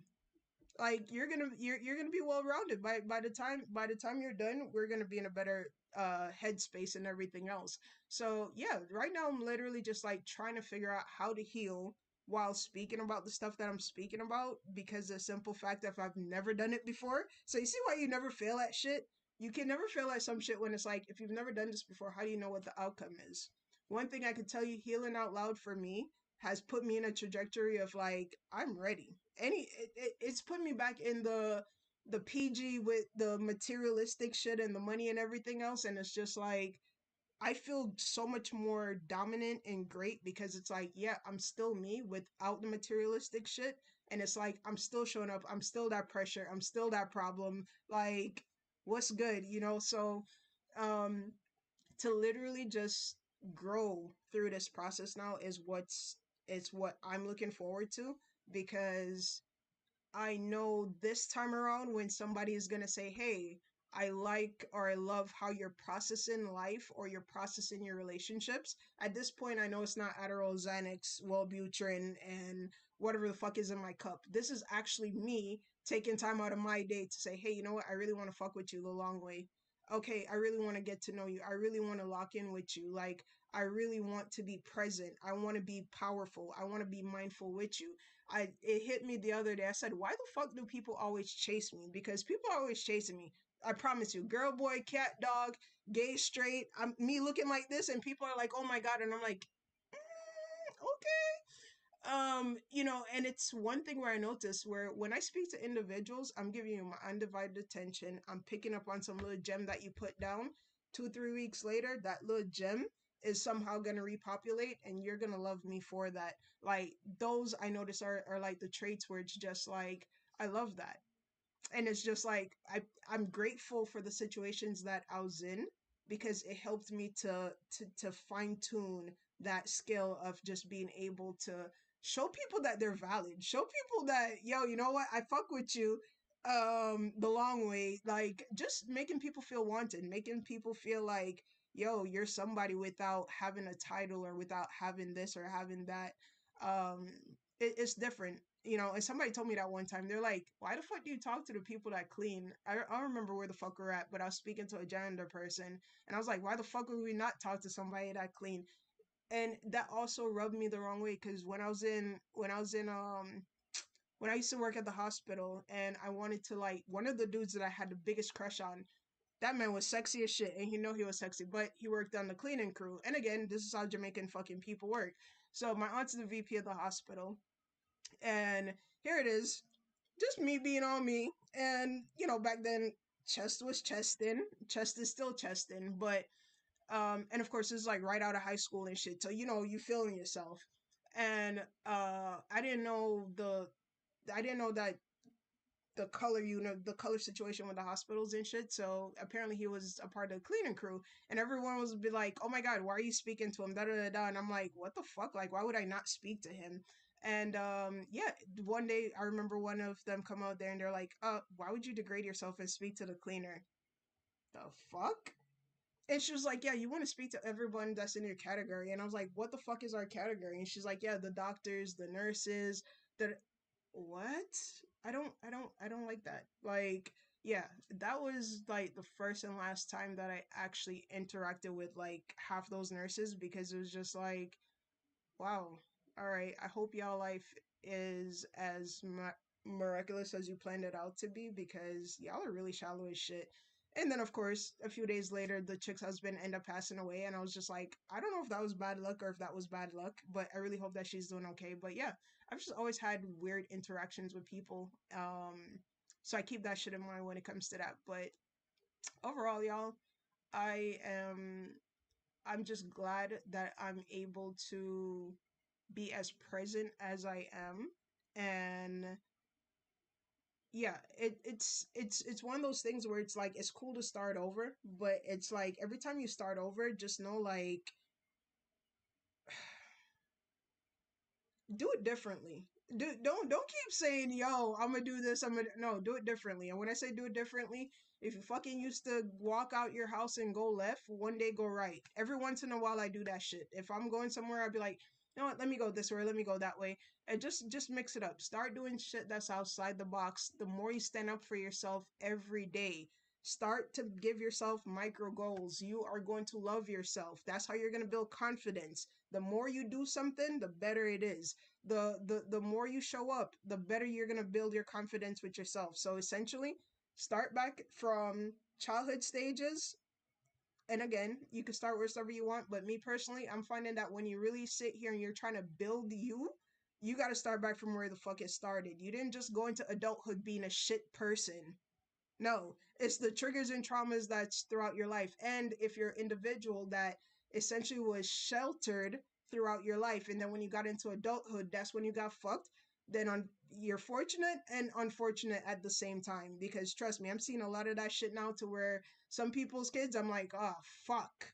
like you're gonna be well rounded by the time you're done. We're gonna be in a better headspace and everything else. So yeah, right now I'm literally just like trying to figure out how to heal while speaking about the stuff that I'm speaking about, because the simple fact that I've never done it before. So you see why you never fail at shit. You can never fail at some shit when it's like, if you've never done this before, how do you know what the outcome is? One thing I can tell you, healing out loud for me has put me in a trajectory of like, I'm ready. It's put me back in the PG with the materialistic shit and the money and everything else, and it's just like I feel so much more dominant and great because it's like, yeah, I'm still me without the materialistic shit, and it's like I'm still showing up, I'm still that pressure, I'm still that problem, like what's good, so um to literally just grow through this process now is it's what I'm looking forward to, because I know this time around when somebody is going to say, hey, I like or I love how you're processing life or you're processing your relationships. At this point, I know it's not Adderall, Xanax, Wellbutrin, and whatever the fuck is in my cup. This is actually me taking time out of my day to say, hey, you know what? I really want to fuck with you the long way. Okay, I really want to get to know you. I really want to lock in with you. Like, I really want to be present. I want to be powerful. I want to be mindful with you. It hit me the other day. I said, why the fuck do people always chase me? Because people are always chasing me. I promise you, girl, boy, cat, dog, gay, straight. I'm me looking like this, and people are like, "Oh my god," and I'm like, okay. And it's one thing where I notice where when I speak to individuals, I'm giving you my undivided attention. I'm picking up on some little gem that you put down. 2, 3 weeks later, that little gem is somehow gonna repopulate, and you're gonna love me for that. Like those I notice are like the traits where it's just like I love that, and it's just like I'm grateful for the situations that I was in because it helped me to fine tune that skill of just being able to show people that they're valid, show people that, yo, you know what, I fuck with you the long way, like just making people feel wanted, making people feel like, yo, you're somebody without having a title or without having this or having that. um it's different, and somebody told me that one time. They're like, why the fuck do you talk to the people that clean? I don't remember where the fuck we're at, but I was speaking to a janitor person, and I was like, why the fuck would we not talk to somebody that clean? And that also rubbed me the wrong way, because when I was in when I used to work at the hospital and I wanted to like one of the dudes that I had the biggest crush on. That man was sexy as shit, and he was sexy, but he worked on the cleaning crew. And again, this is how Jamaican fucking people work. So my aunt's the VP of the hospital, and here it is, just me being on me. And back then, chest was chesting, chest is still chesting, but and of course, it's like right out of high school and shit. So you feeling yourself, and I didn't know that the color, the color situation with the hospitals and shit. So apparently he was a part of the cleaning crew, and everyone was be like, "Oh my god, why are you speaking to him?" Da da da da. And I'm like, "What the fuck? Like, why would I not speak to him?" And yeah, one day I remember one of them come out there and they're like, why would you degrade yourself and speak to the cleaner?" The fuck? And she was like, "Yeah, you want to speak to everyone that's in your category." And I was like, "What the fuck is our category?" And she's like, "Yeah, the doctors, the nurses, the what?" I don't like that. Like, yeah, that was like the first and last time that I actually interacted with like half those nurses, because it was just like, wow, all right, I hope y'all life is as miraculous as you planned it out to be, because y'all are really shallow as shit. And then, of course, a few days later, the chick's husband ended up passing away, and I was just like, I don't know if that was bad luck or if that was bad luck, but I really hope that she's doing okay. But yeah, I've just always had weird interactions with people. So I keep that shit in mind when it comes to that. But overall, y'all, I am I'm just glad that I'm able to be as present as I am. And yeah, it's one of those things where it's like it's cool to start over, but it's like every time you start over, just know like do it differently. Don't keep saying, "Yo, I'm gonna do this." No, do it differently. And when I say do it differently, if you fucking used to walk out your house and go left, one day go right. Every once in a while, I do that shit. If I'm going somewhere, I'd be like, "You know what? Let me go this way. Let me go that way," and just mix it up. Start doing shit that's outside the box. The more you stand up for yourself every day, start to give yourself micro goals. You are going to love yourself. That's how you're going to build confidence. The more you do something, the better it is. The more you show up, the better you're going to build your confidence with yourself. So essentially, start back from childhood stages. And again, you can start wherever you want, but me personally, I'm finding that when you really sit here and you're trying to build you got to start back from where the fuck it started. You didn't just go into adulthood being a shit person. No, it's the triggers and traumas that's throughout your life. And if you're an individual that essentially was sheltered throughout your life, and then when you got into adulthood, that's when you got fucked, then you're fortunate and unfortunate at the same time. Because trust me, I'm seeing a lot of that shit now to where some people's kids, I'm like, oh, fuck.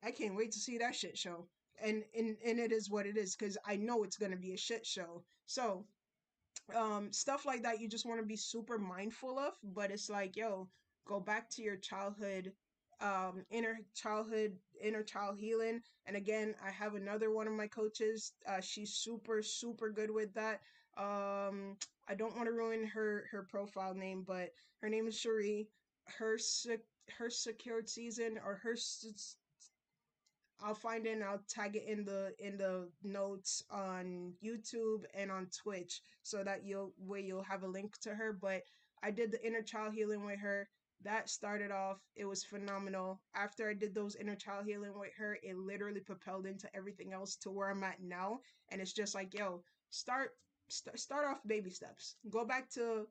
I can't wait to see that shit show. And it is what it is, because I know it's going to be a shit show. So stuff like that you just want to be super mindful of, but it's like, yo, go back to your childhood, inner child healing. And again, I have another one of my coaches, she's super good with that. I don't want to ruin her profile name, but her name is Cherie. Her secured season, or I'll find it and I'll tag it in the notes on YouTube and on Twitch, so that you'll have a link to her. But I did the inner child healing with her. That started off, it was phenomenal. After I did those inner child healing with her, it literally propelled into everything else to where I'm at now. And it's just like, yo, start off baby steps. Go back to,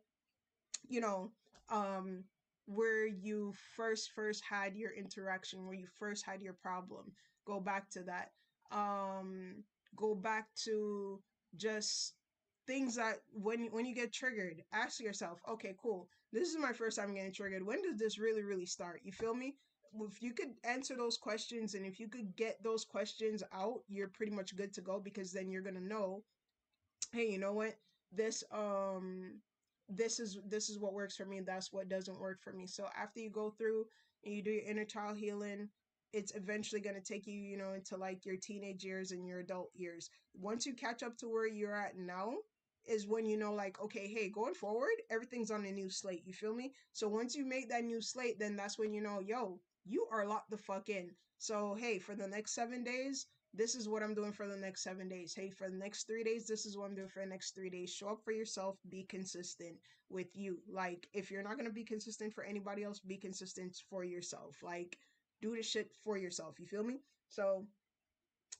you know, um where you first had your interaction, where you first had your problem. Go back to that. Um Go back to just things that when you get triggered, ask yourself, okay, cool. This is my first time getting triggered. When did this really start? You feel me? If you could answer those questions, and if you could get those questions out, you're pretty much good to go, because then you're going to know, hey, you know what, this this is what works for me, that's what doesn't work for me. So after you go through and you do your inner child healing, it's eventually going to take you, into like your teenage years and your adult years. Once you catch up to where you're at now, is when you know, like, okay, hey, going forward, everything's on a new slate. You feel me? So once you make that new slate, then that's when you know, yo, you are locked the fuck in. So hey, for the next 7 days, this is what I'm doing for the next 7 days. Hey, for the next 3 days, this is what I'm doing for the next 3 days. Show up for yourself, be consistent with you. Like, if you're not going to be consistent for anybody else, be consistent for yourself. Like, do the shit for yourself. You feel me? So,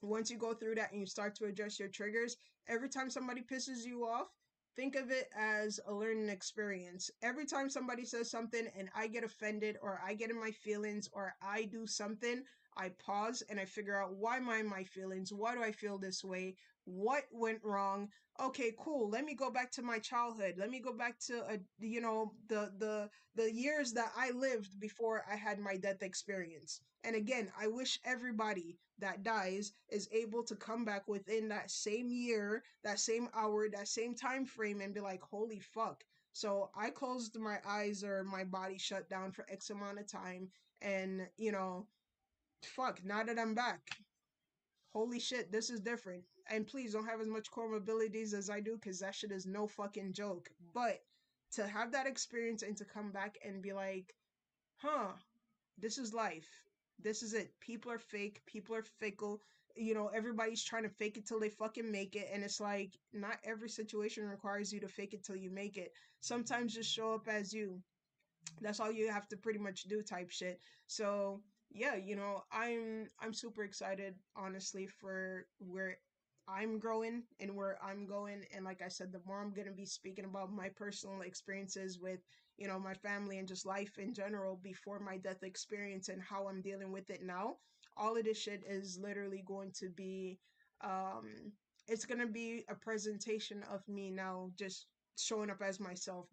once you go through that and you start to adjust your triggers, every time somebody pisses you off, think of it as a learning experience. Every time somebody says something and I get offended or I get in my feelings or I do something, I pause and I figure out, why am I in my feelings? Why do I feel this way? What went wrong? Okay, cool. Let me go back to my childhood. Let me go back to the years that I lived before I had my death experience. And again, I wish everybody that dies is able to come back within that same year, that same hour, that same time frame, and be like, holy fuck. So I closed my eyes or my body shut down for X amount of time, and fuck, now that I'm back, holy shit, this is different. And please don't have as much comorbidities as I do, because that shit is no fucking joke. But to have that experience and to come back and be like, huh, this is life. This is it. People are fake. People are fickle. Everybody's trying to fake it till they fucking make it. And it's like, not every situation requires you to fake it till you make it. Sometimes just show up as you. That's all you have to pretty much do, type shit. So yeah, I'm super excited, honestly, for where I'm growing and where I'm going. And like I said, the more I'm going to be speaking about my personal experiences with my family and just life in general before my death experience and how I'm dealing with it now, all of this shit is literally going to be um it's going to be a presentation of me now, just showing up as myself,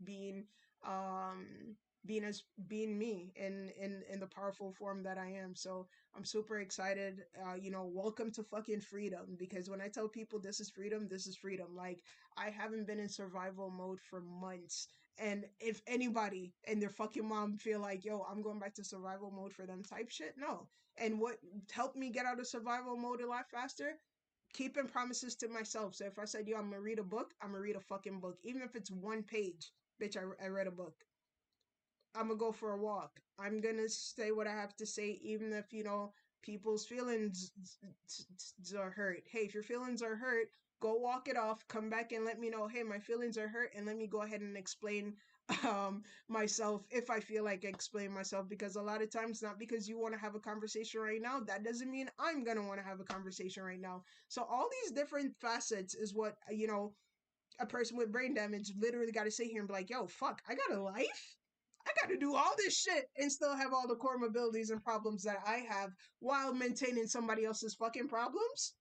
um being me in the powerful form that I am. So I'm super excited. Welcome to fucking freedom, because when I tell people this is freedom, this is freedom. Like, I haven't been in survival mode for months. And if anybody and their fucking mom feel like, yo, I'm going back to survival mode for them type shit, no. And what helped me get out of survival mode a lot faster? Keeping promises to myself. So if I said, yo, I'm gonna read a book, I'm gonna read a fucking book. Even if it's one page, bitch, I read a book. I'm gonna go for a walk. I'm gonna say what I have to say, even if people's feelings are hurt. Hey, if your feelings are hurt, go walk it off. Come back and let me know. Hey, my feelings are hurt, and let me go ahead and explain myself if I feel like explain myself. Because a lot of times, not because you want to have a conversation right now, that doesn't mean I'm gonna want to have a conversation right now. So all these different facets is what a person with brain damage literally got to sit here and be like, yo, fuck, I got a life. I got to do all this shit and still have all the core abilities and problems that I have while maintaining somebody else's fucking problems.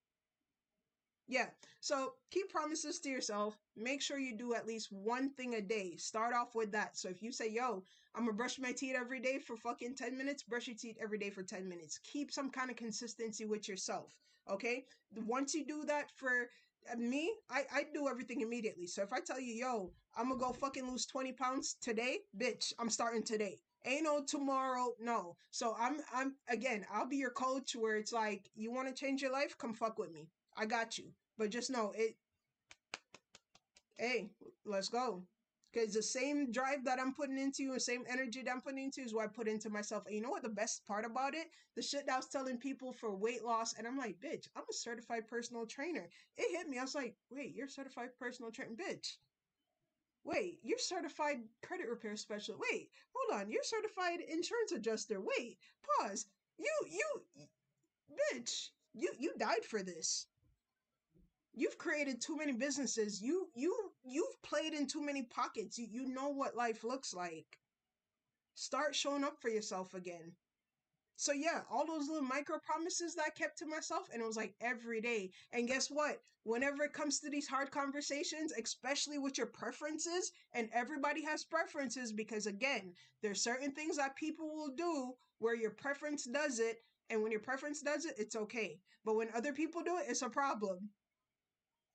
Yeah. So keep promises to yourself. Make sure you do at least one thing a day. Start off with that. So if you say, yo, I'm going to brush my teeth every day for fucking 10 minutes, brush your teeth every day for 10 minutes. Keep some kind of consistency with yourself. Okay. Once you do that for me, I do everything immediately. So if I tell you, yo, I'm going to go fucking lose 20 pounds today, bitch, I'm starting today. Ain't no tomorrow, no. So I'm again, I'll be your coach where it's like, you want to change your life? Come fuck with me. I got you. But just know it, hey, let's go. Because the same drive that I'm putting into you, the same energy that I'm putting into is what I put into myself. And you know what the best part about it? The shit that I was telling people for weight loss. And I'm like, bitch, I'm a certified personal trainer. It hit me. I was like, wait, you're a certified personal trainer? Bitch. Wait, you're certified credit repair specialist. Wait, hold on. You're certified insurance adjuster. Wait, pause. Bitch, you died for this. You've created too many businesses. You've played in too many pockets. You know what life looks like. Start showing up for yourself again. So yeah, all those little micro promises that I kept to myself, and it was like every day. And guess what? Whenever it comes to these hard conversations, especially with your preferences, and everybody has preferences, because again, there's certain things that people will do where your preference does it, and when your preference does it, it's okay. But when other people do it, it's a problem.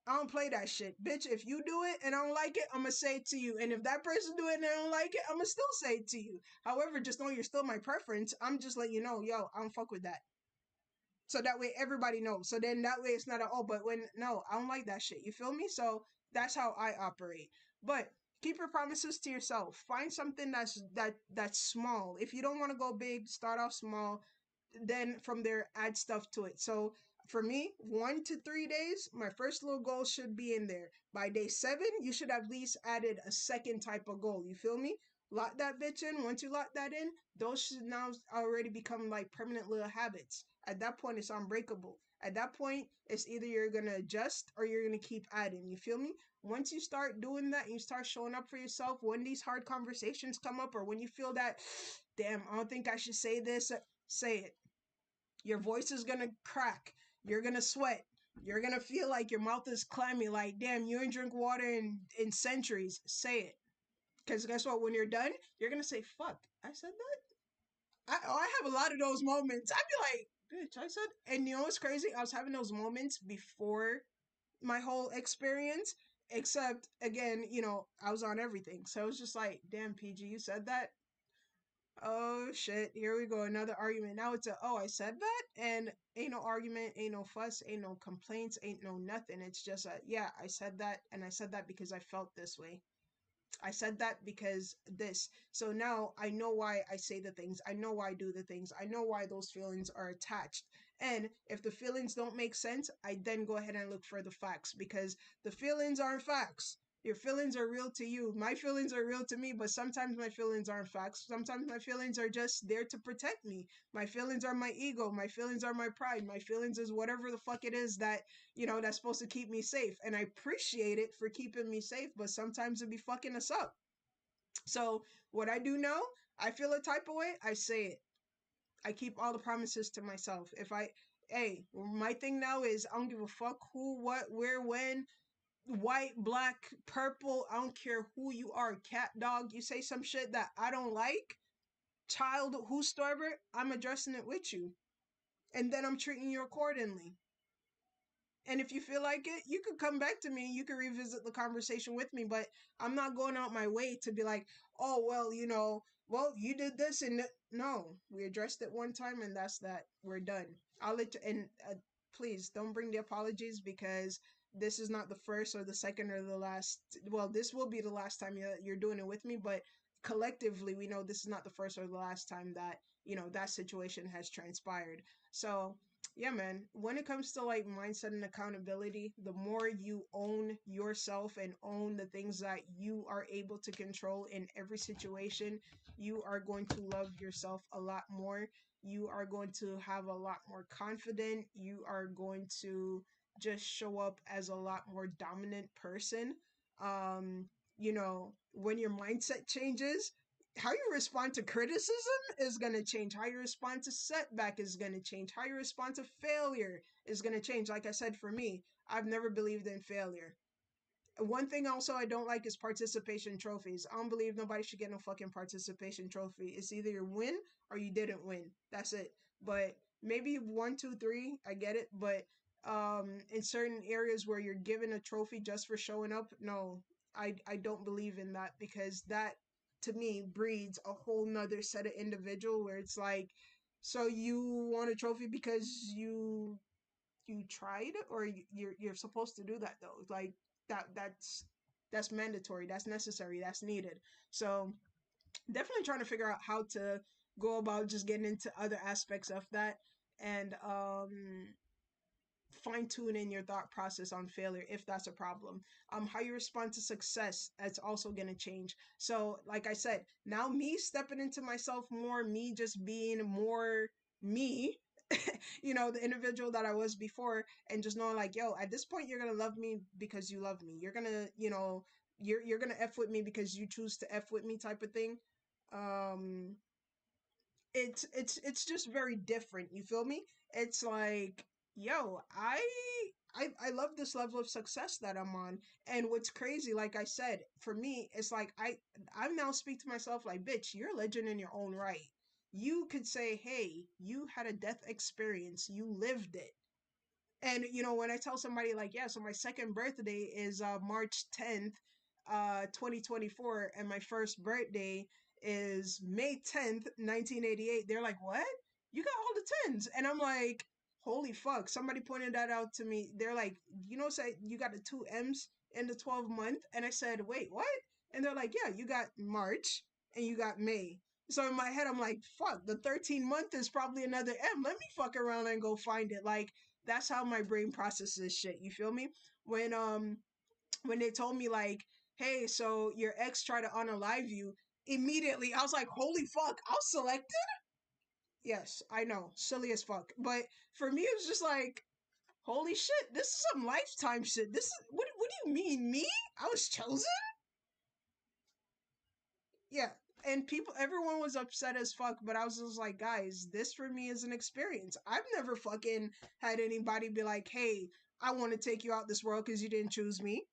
I don't play that shit. Bitch, if you do it and I don't like it, I'm gonna say it to you. And if that person do it and I don't like it, I'm gonna still say it to you. However, just know you're still my preference. I'm just letting you know, yo, I don't fuck with that. So that way everybody knows. So then that way it's not a, oh, but when, no, I don't like that shit. You feel me? So that's how I operate. But keep your promises to yourself. Find something that's small. If you don't want to go big, start off small, then from there add stuff to it. So For me, 1 to 3 days, my first little goal should be in there. By day 7, you should have at least added a second type of goal. You feel me? Lock that bitch in. Once you lock that in, those should now already become like permanent little habits. At that point, it's unbreakable. At that point, it's either you're gonna adjust or you're gonna keep adding. You feel me? Once you start doing that and you start showing up for yourself, when these hard conversations come up or when you feel that, damn, I don't think I should say this, say it. Your voice is gonna crack. You're gonna sweat. You're gonna feel like your mouth is clammy. Like, damn, you ain't drink water in centuries. Say it. Because guess what? When you're done, you're gonna say, "Fuck, I said that." I have a lot of those moments. I'd be like, "Bitch, I said." And you know what's crazy? I was having those moments before my whole experience. Except again, I was on everything, so it was just like, "Damn, PG, you said that." Oh shit, here we go, another argument. Now it's a, oh, I said that, and ain't no argument, ain't no fuss, ain't no complaints, ain't no nothing. It's just a, yeah, I said that, and I said that because I felt this way. I said that because this. So now I know why I say the things. I know why I do the things. I know why those feelings are attached. And if the feelings don't make sense, I then go ahead and look for the facts because the feelings aren't facts. Your feelings are real to you. My feelings are real to me, but sometimes my feelings aren't facts. Sometimes my feelings are just there to protect me. My feelings are my ego. My feelings are my pride. My feelings is whatever the fuck it is that that's supposed to keep me safe. And I appreciate it for keeping me safe, but sometimes it be fucking us up. So what I do now, I feel a type of way, I say it. I keep all the promises to myself. Hey, my thing now is I don't give a fuck who, what, where, when, white, black, purple, I don't care who you are, cat, dog, you say some shit that I don't like, child, whosoever, I'm addressing it with you. And then I'm treating you accordingly. And if you feel like it, you could come back to me. You could revisit the conversation with me. But I'm not going out my way to be like, oh, well, well, you did this. And no, we addressed it one time and that's that. We're done. I'll let you, and please don't bring the apologies because this is not the first or the second or the last. Well, this will be the last time you're doing it with me. But collectively, we know this is not the first or the last time that, that situation has transpired. So yeah, man, when it comes to like mindset and accountability, the more you own yourself and own the things that you are able to control in every situation, you are going to love yourself a lot more. You are going to have a lot more confidence. You are going to just show up as a lot more dominant person. Um, when your mindset changes, how you respond to criticism is going to change. How you respond to setback is going to change. How you respond to failure is going to change. Like I said, for me, I've never believed in failure. One thing also I don't like is participation trophies. I don't believe nobody should get no fucking participation trophy. It's either you win or you didn't win. That's it. But maybe 1, 2, 3, I get it. But in certain areas where you're given a trophy just for showing up, no, I don't believe in that because that to me breeds a whole nother set of individual where it's like, so you want a trophy because you tried or you're supposed to do that though, like that's mandatory, that's necessary, that's needed. So definitely trying to figure out how to go about just getting into other aspects of that and fine tuning your thought process on failure if that's a problem. How you respond to success, that's also going to change. So like I said, now me stepping into myself more, me just being more me, the individual that I was before, and just knowing like, yo, at this point you're gonna love me because you love me. You're gonna, you're gonna F with me because you choose to F with me type of thing. Um it's just very different. You feel me? It's like, yo, I love this level of success that I'm on. And what's crazy, like I said, for me, it's like I now speak to myself like, bitch, you're a legend in your own right. You could say, hey, you had a death experience, you lived it. And when I tell somebody like, yeah, so my second birthday is March 10th, 2024, and my first birthday is May 10th, 1988. They're like, what? You got all the tens. And I'm like, holy fuck. Somebody pointed that out to me. They're like, say you got the two M's in the 12 month. And I said, wait, what? And they're like, yeah, you got March and you got May. So in my head, I'm like, fuck, the 13 month is probably another M. Let me fuck around and go find it. Like, That's how my brain processes shit. You feel me? When they told me like, hey, so your ex tried to unalive you, immediately I was like, holy fuck, I was selected. Yes, I know, silly as fuck. But for me, it was just like, holy shit, this is some lifetime shit. This is what do you mean, me? I was chosen? Yeah. And people, everyone was upset as fuck, but I was just like, guys, this for me is an experience. I've never fucking had anybody be like, hey, I want to take you out this world because you didn't choose me.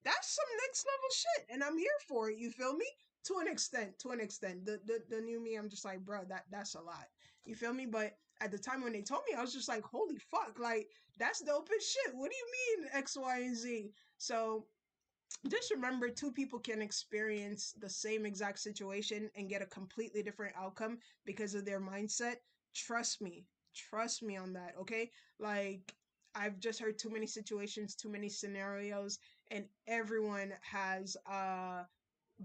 That's some next level shit, and I'm here for it. You feel me? To an extent, to an extent. The new me, I'm just like, bro, that's a lot. You feel me? But at the time when they told me, I was just like, holy fuck, like that's dope as shit. What do you mean X, Y, and Z? So just remember, two people can experience the same exact situation and get a completely different outcome because of their mindset. Trust me, trust me on that. Okay, like I've just heard too many situations, too many scenarios, and everyone has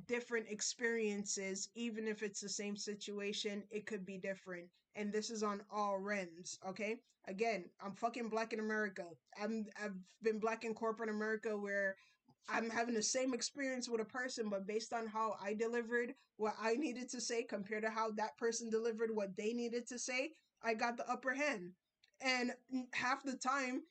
different experiences. Even if it's the same situation, it could be different, and this is on all rims. Okay, again, I'm fucking black in America. I've been black in corporate America where I'm having the same experience with a person, but based on how I delivered what I needed to say compared to how that person delivered what they needed to say, I got the upper hand. And half the time,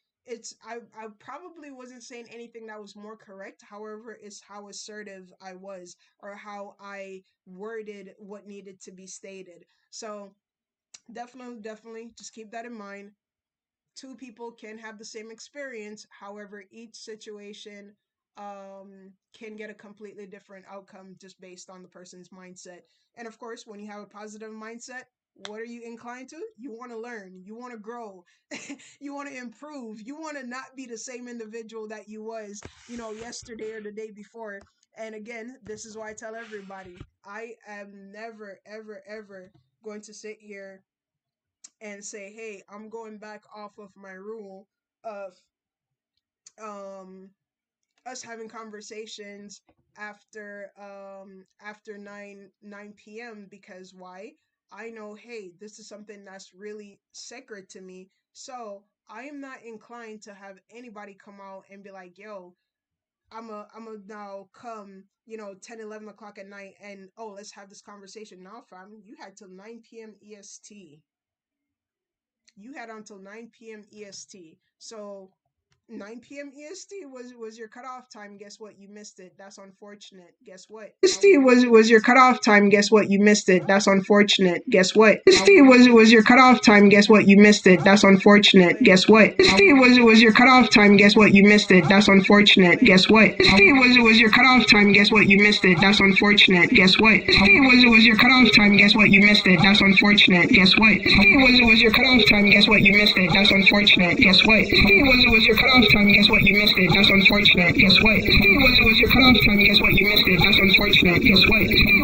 I probably wasn't saying anything that was more correct. However, it's how assertive I was or how I worded what needed to be stated. So definitely just keep that in mind. Two people can have the same experience. However, each situation can get a completely different outcome just based on the person's mindset. And of course, when you have a positive mindset, what are you inclined to? You want to learn, you want to grow, you want to improve, you want to not be the same individual that you was, yesterday or the day before. And again, this is why I tell everybody, I am never, ever, ever going to sit here and say, "Hey, I'm going back off of my rule of um us having conversations after 9 p.m. because why? I know, hey, this is something that's really sacred to me. So I am not inclined to have anybody come out and be like, yo, I'm a now come, 10, 11 o'clock at night and oh, let's have this conversation. Now, fam, you had till 9 p.m. EST. You had until 9 p.m. EST. So 9 p.m. EST was your cutoff time. Guess what? You missed it. That's unfortunate. Guess what? EST was your cutoff time. Guess what? You missed it. That's unfortunate. Guess what? EST was your cutoff time. Guess what? You missed it. That's unfortunate. Guess what? EST was your cutoff time. Guess what? You missed it. That's unfortunate. Guess what? EST was your cutoff time. Guess what? You missed it. That's unfortunate. Guess what? EST was your cutoff time. Guess what? You missed it. That's unfortunate. Guess what? EST was your cutoff time. Guess what? You missed it. That's unfortunate. Guess what? EST was your cutoff time. Guess what? You missed it. That's unfortunate. Guess what? Was your cutoff time. Guess what? You missed it. That's unfortunate. Guess what? Was your cutoff time. Guess what? You missed it. That's unfortunate. Guess what? Was your cutoff time. Guess what? You missed it. That's unfortunate. Guess what? Was your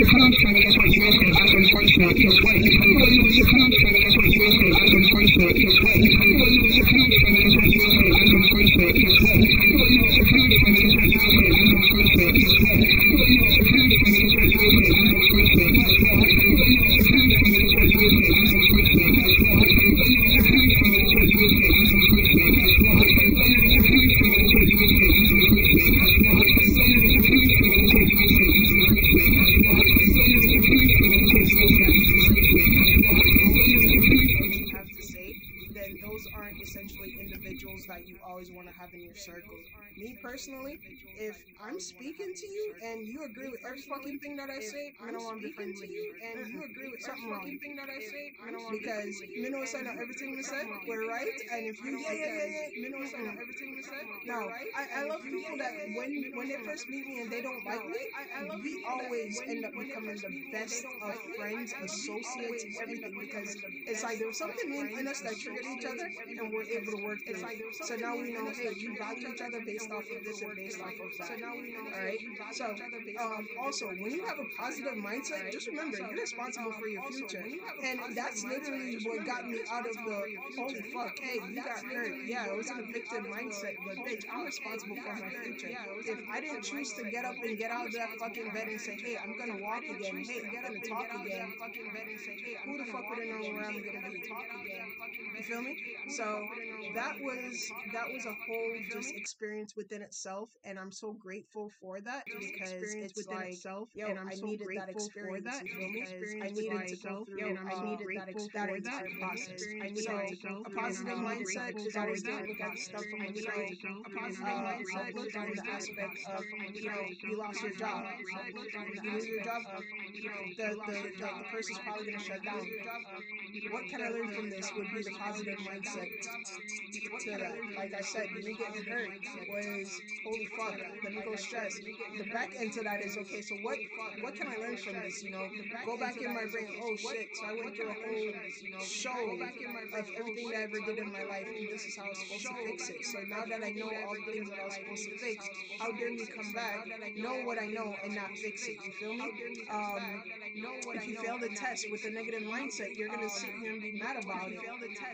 cutoff time. Guess what? You missed it. That's unfortunate. Guess what? Was your cutoff time. Guess what? You missed it. That's unfortunate. Guess what? Was your cutoff time. Guess what? You missed it. That's unfortunate. Guess what? Was your cutoff time. Guess what? You missed it. That's unfortunate. Guess what? Was your cutoff time. Guess what? You missed it. That's unfortunate. Guess what? Have to say, then those aren't essentially individuals that you always want to have in your circle. Me personally, if I'm speaking to you and you agree with every fucking thing that I say, I don't want to be friends with you. And you agree with something wrong. Because you know I know everything we said, we're right. And if you you know I know everything we said. No, I love people that when they first meet me and they don't like me, we always end up becoming the best of friends, associates, everything because it's like there was something in us that triggered each other and we're able to work through it. So now we know, hey, we value each other based off of this other based off of that. All right. So, also, when you have a positive mindset, just remember you're responsible for your future, and that's literally what got me out of the holy fuck. Hey, you got hurt. Yeah, I was in a victim mindset, but bitch, I'm responsible for my future. If I didn't choose to get up and get out of that fucking bed and say, hey, I'm gonna walk again. Hey, I'm gonna talk again. Who the fuck would have known where I'm gonna be? You feel me? So that was a whole just experience within itself, and I'm so grateful for that because it's like, yo, I needed that experience. You feel me? I needed to go through. I needed that experience to process. So a positive mindset is always to look at stuff from a straight, outlook in the aspect of, you lost your job. If you lose your job, the person's probably gonna shut down. What can I learn from this would be the positive mindset to that. Like I said, me getting hurt was holy fuck. Let me go stress. The back end to that is okay. So what can I learn from this? Go back in my brain. Oh shit! So I went through a whole show of everything that I ever did in my life, and this is how I was supposed to fix it. So now that I know all the things that I was supposed to fix, how dare me come back, know what I know, and not fix it? You feel me? If you fail the test with a negative mindset, you're gonna sit here and be mad about it.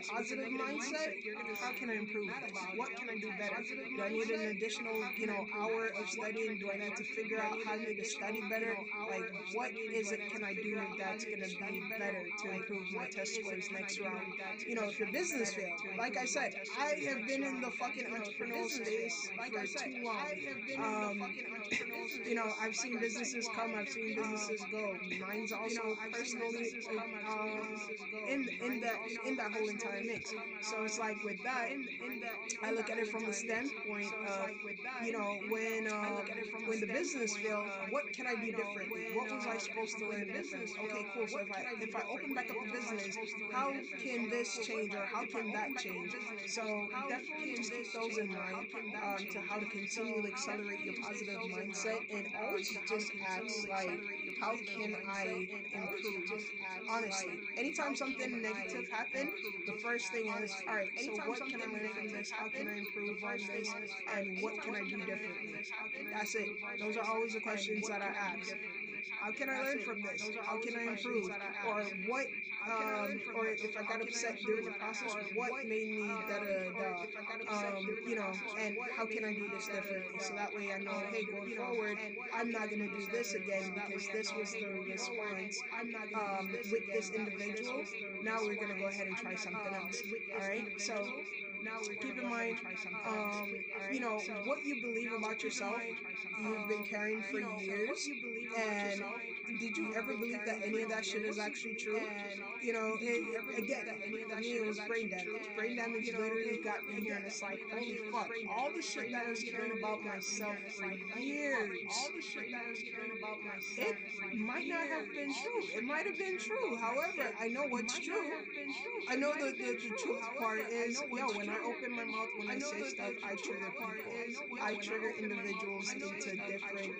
Positive mindset, how can I improve this? What can I do better? Do I need an additional, hour of studying? Do I need to figure out how I need to study better? Like, what is it can I do that's gonna be better to improve my test scores next round? If your business failed, like I said, I have been in the fucking entrepreneurial space for too long. I've seen businesses come, I've seen businesses go. Mine's also personally in that whole entire mix. So it's like with that, I look at it from the standpoint of, when the business failed, what can I do differently? What was I supposed to learn differently? Okay, cool. So if I open back up a business, how can this change or how can that change? So definitely just keep those in mind, to how to continually accelerate your positive mindset, and always just ask, like, how can I improve? Honestly, anytime something negative happened, the first thing is, all right, so what can I learn from this? How can I improve on this? And what can I do differently? That's it. Those are always the questions that I ask. How can I learn from this? How can I improve? Or what, or if I got upset during the process, what made me da da da, and how can I do this differently? So that way I know, hey, going forward, I'm not gonna do this again because this was the response, with this individual. Now we're gonna go ahead and try something else. All right. So keep in mind, what you believe about yourself, you've been carrying for years, and did you ever believe that any of that shit is actually true? Again, for me, it was brain damage. Brain damage literally got me here, and it's like, holy fuck, all the shit that I was carrying about myself for years, it might not have been true. It might have been true. However, I know what's true. I know the truth part is, yo, when I open my mouth, when I say stuff, I trigger people. I trigger individuals into different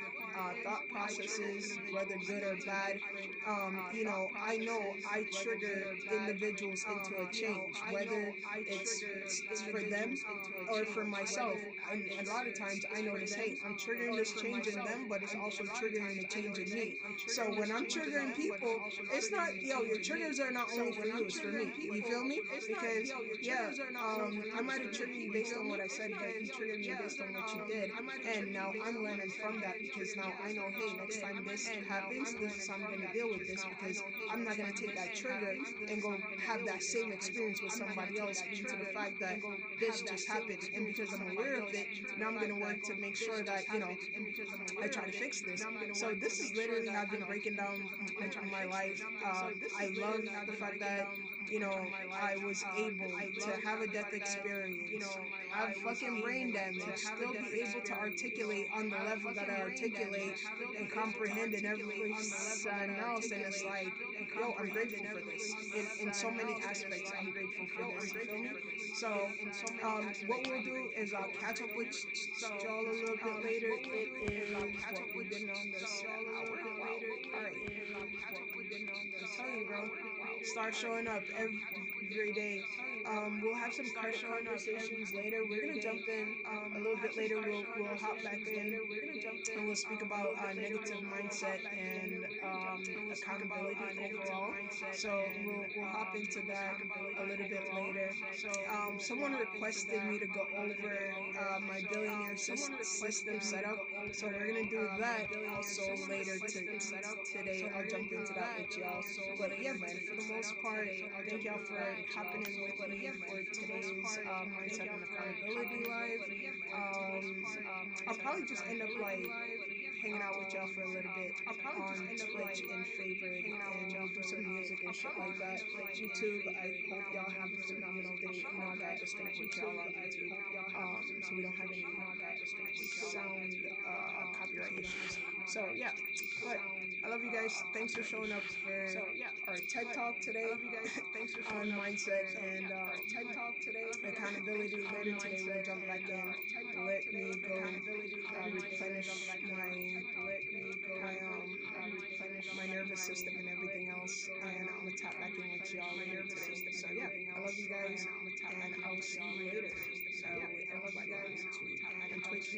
thought processes, whether good or bad. I know I trigger individuals into a change, whether it's for them or for myself. And a lot of times I notice, hey, I'm triggering this change in them, but it's also triggering the change in me. So when I'm triggering people, it's not, yo, your triggers are not only for you, it's for me. You feel me? Because, yeah, I might have triggered you based on what I said, but you triggered me based on what you did. And now I'm learning from that because now I know, hey, next time this happens, this is how I'm going to deal with this, because I'm not going to take that trigger and go have that same experience with somebody else due to the fact that this just happened. And because I'm aware of it, now I'm going to work to make sure that, I try to fix this. So this is literally how I've been breaking down my life. I love the fact that, I was able to have a death experience, have fucking brain damage, still be able to articulate on the level that I articulate and comprehend and everything else. And it's like, yo, I'm grateful for this. In so many aspects, I'm grateful for this. You feel me? So, what we'll do is I'll catch up with y'all a little bit later. It is what we've been on this hour. Wow. All right. I'm telling you, bro. Start showing up every day. We'll have some credit conversations later. We're gonna jump in a little bit later. We'll hop back in and we'll speak about negative mindset and accountability overall. So we'll hop into that a little bit later. Someone requested me to go over my billionaire system setup, so we're gonna do that also later today. I'll jump into that with y'all. But yeah, man, for the most part, thank y'all for hopping in with me for today's mindset and accountability live. I'll probably just end up like hanging out with y'all for a little bit on Twitch and Favored, and we'll do some music and shit like that. YouTube, I hope y'all have a phenomenal day. No, I gotta disconnect with y'all on YouTube, so we don't have any sound copyright issues. So yeah, but I love you guys. Thanks for showing up for our TED Talk today on mindset and accountability. Later today, we'll jump back in. Let me go replenish my nervous system and everything else, and I'm gonna tap back in with y'all later today. So yeah, I love you guys, and I will see you later. Everybody on YouTube and Twitch.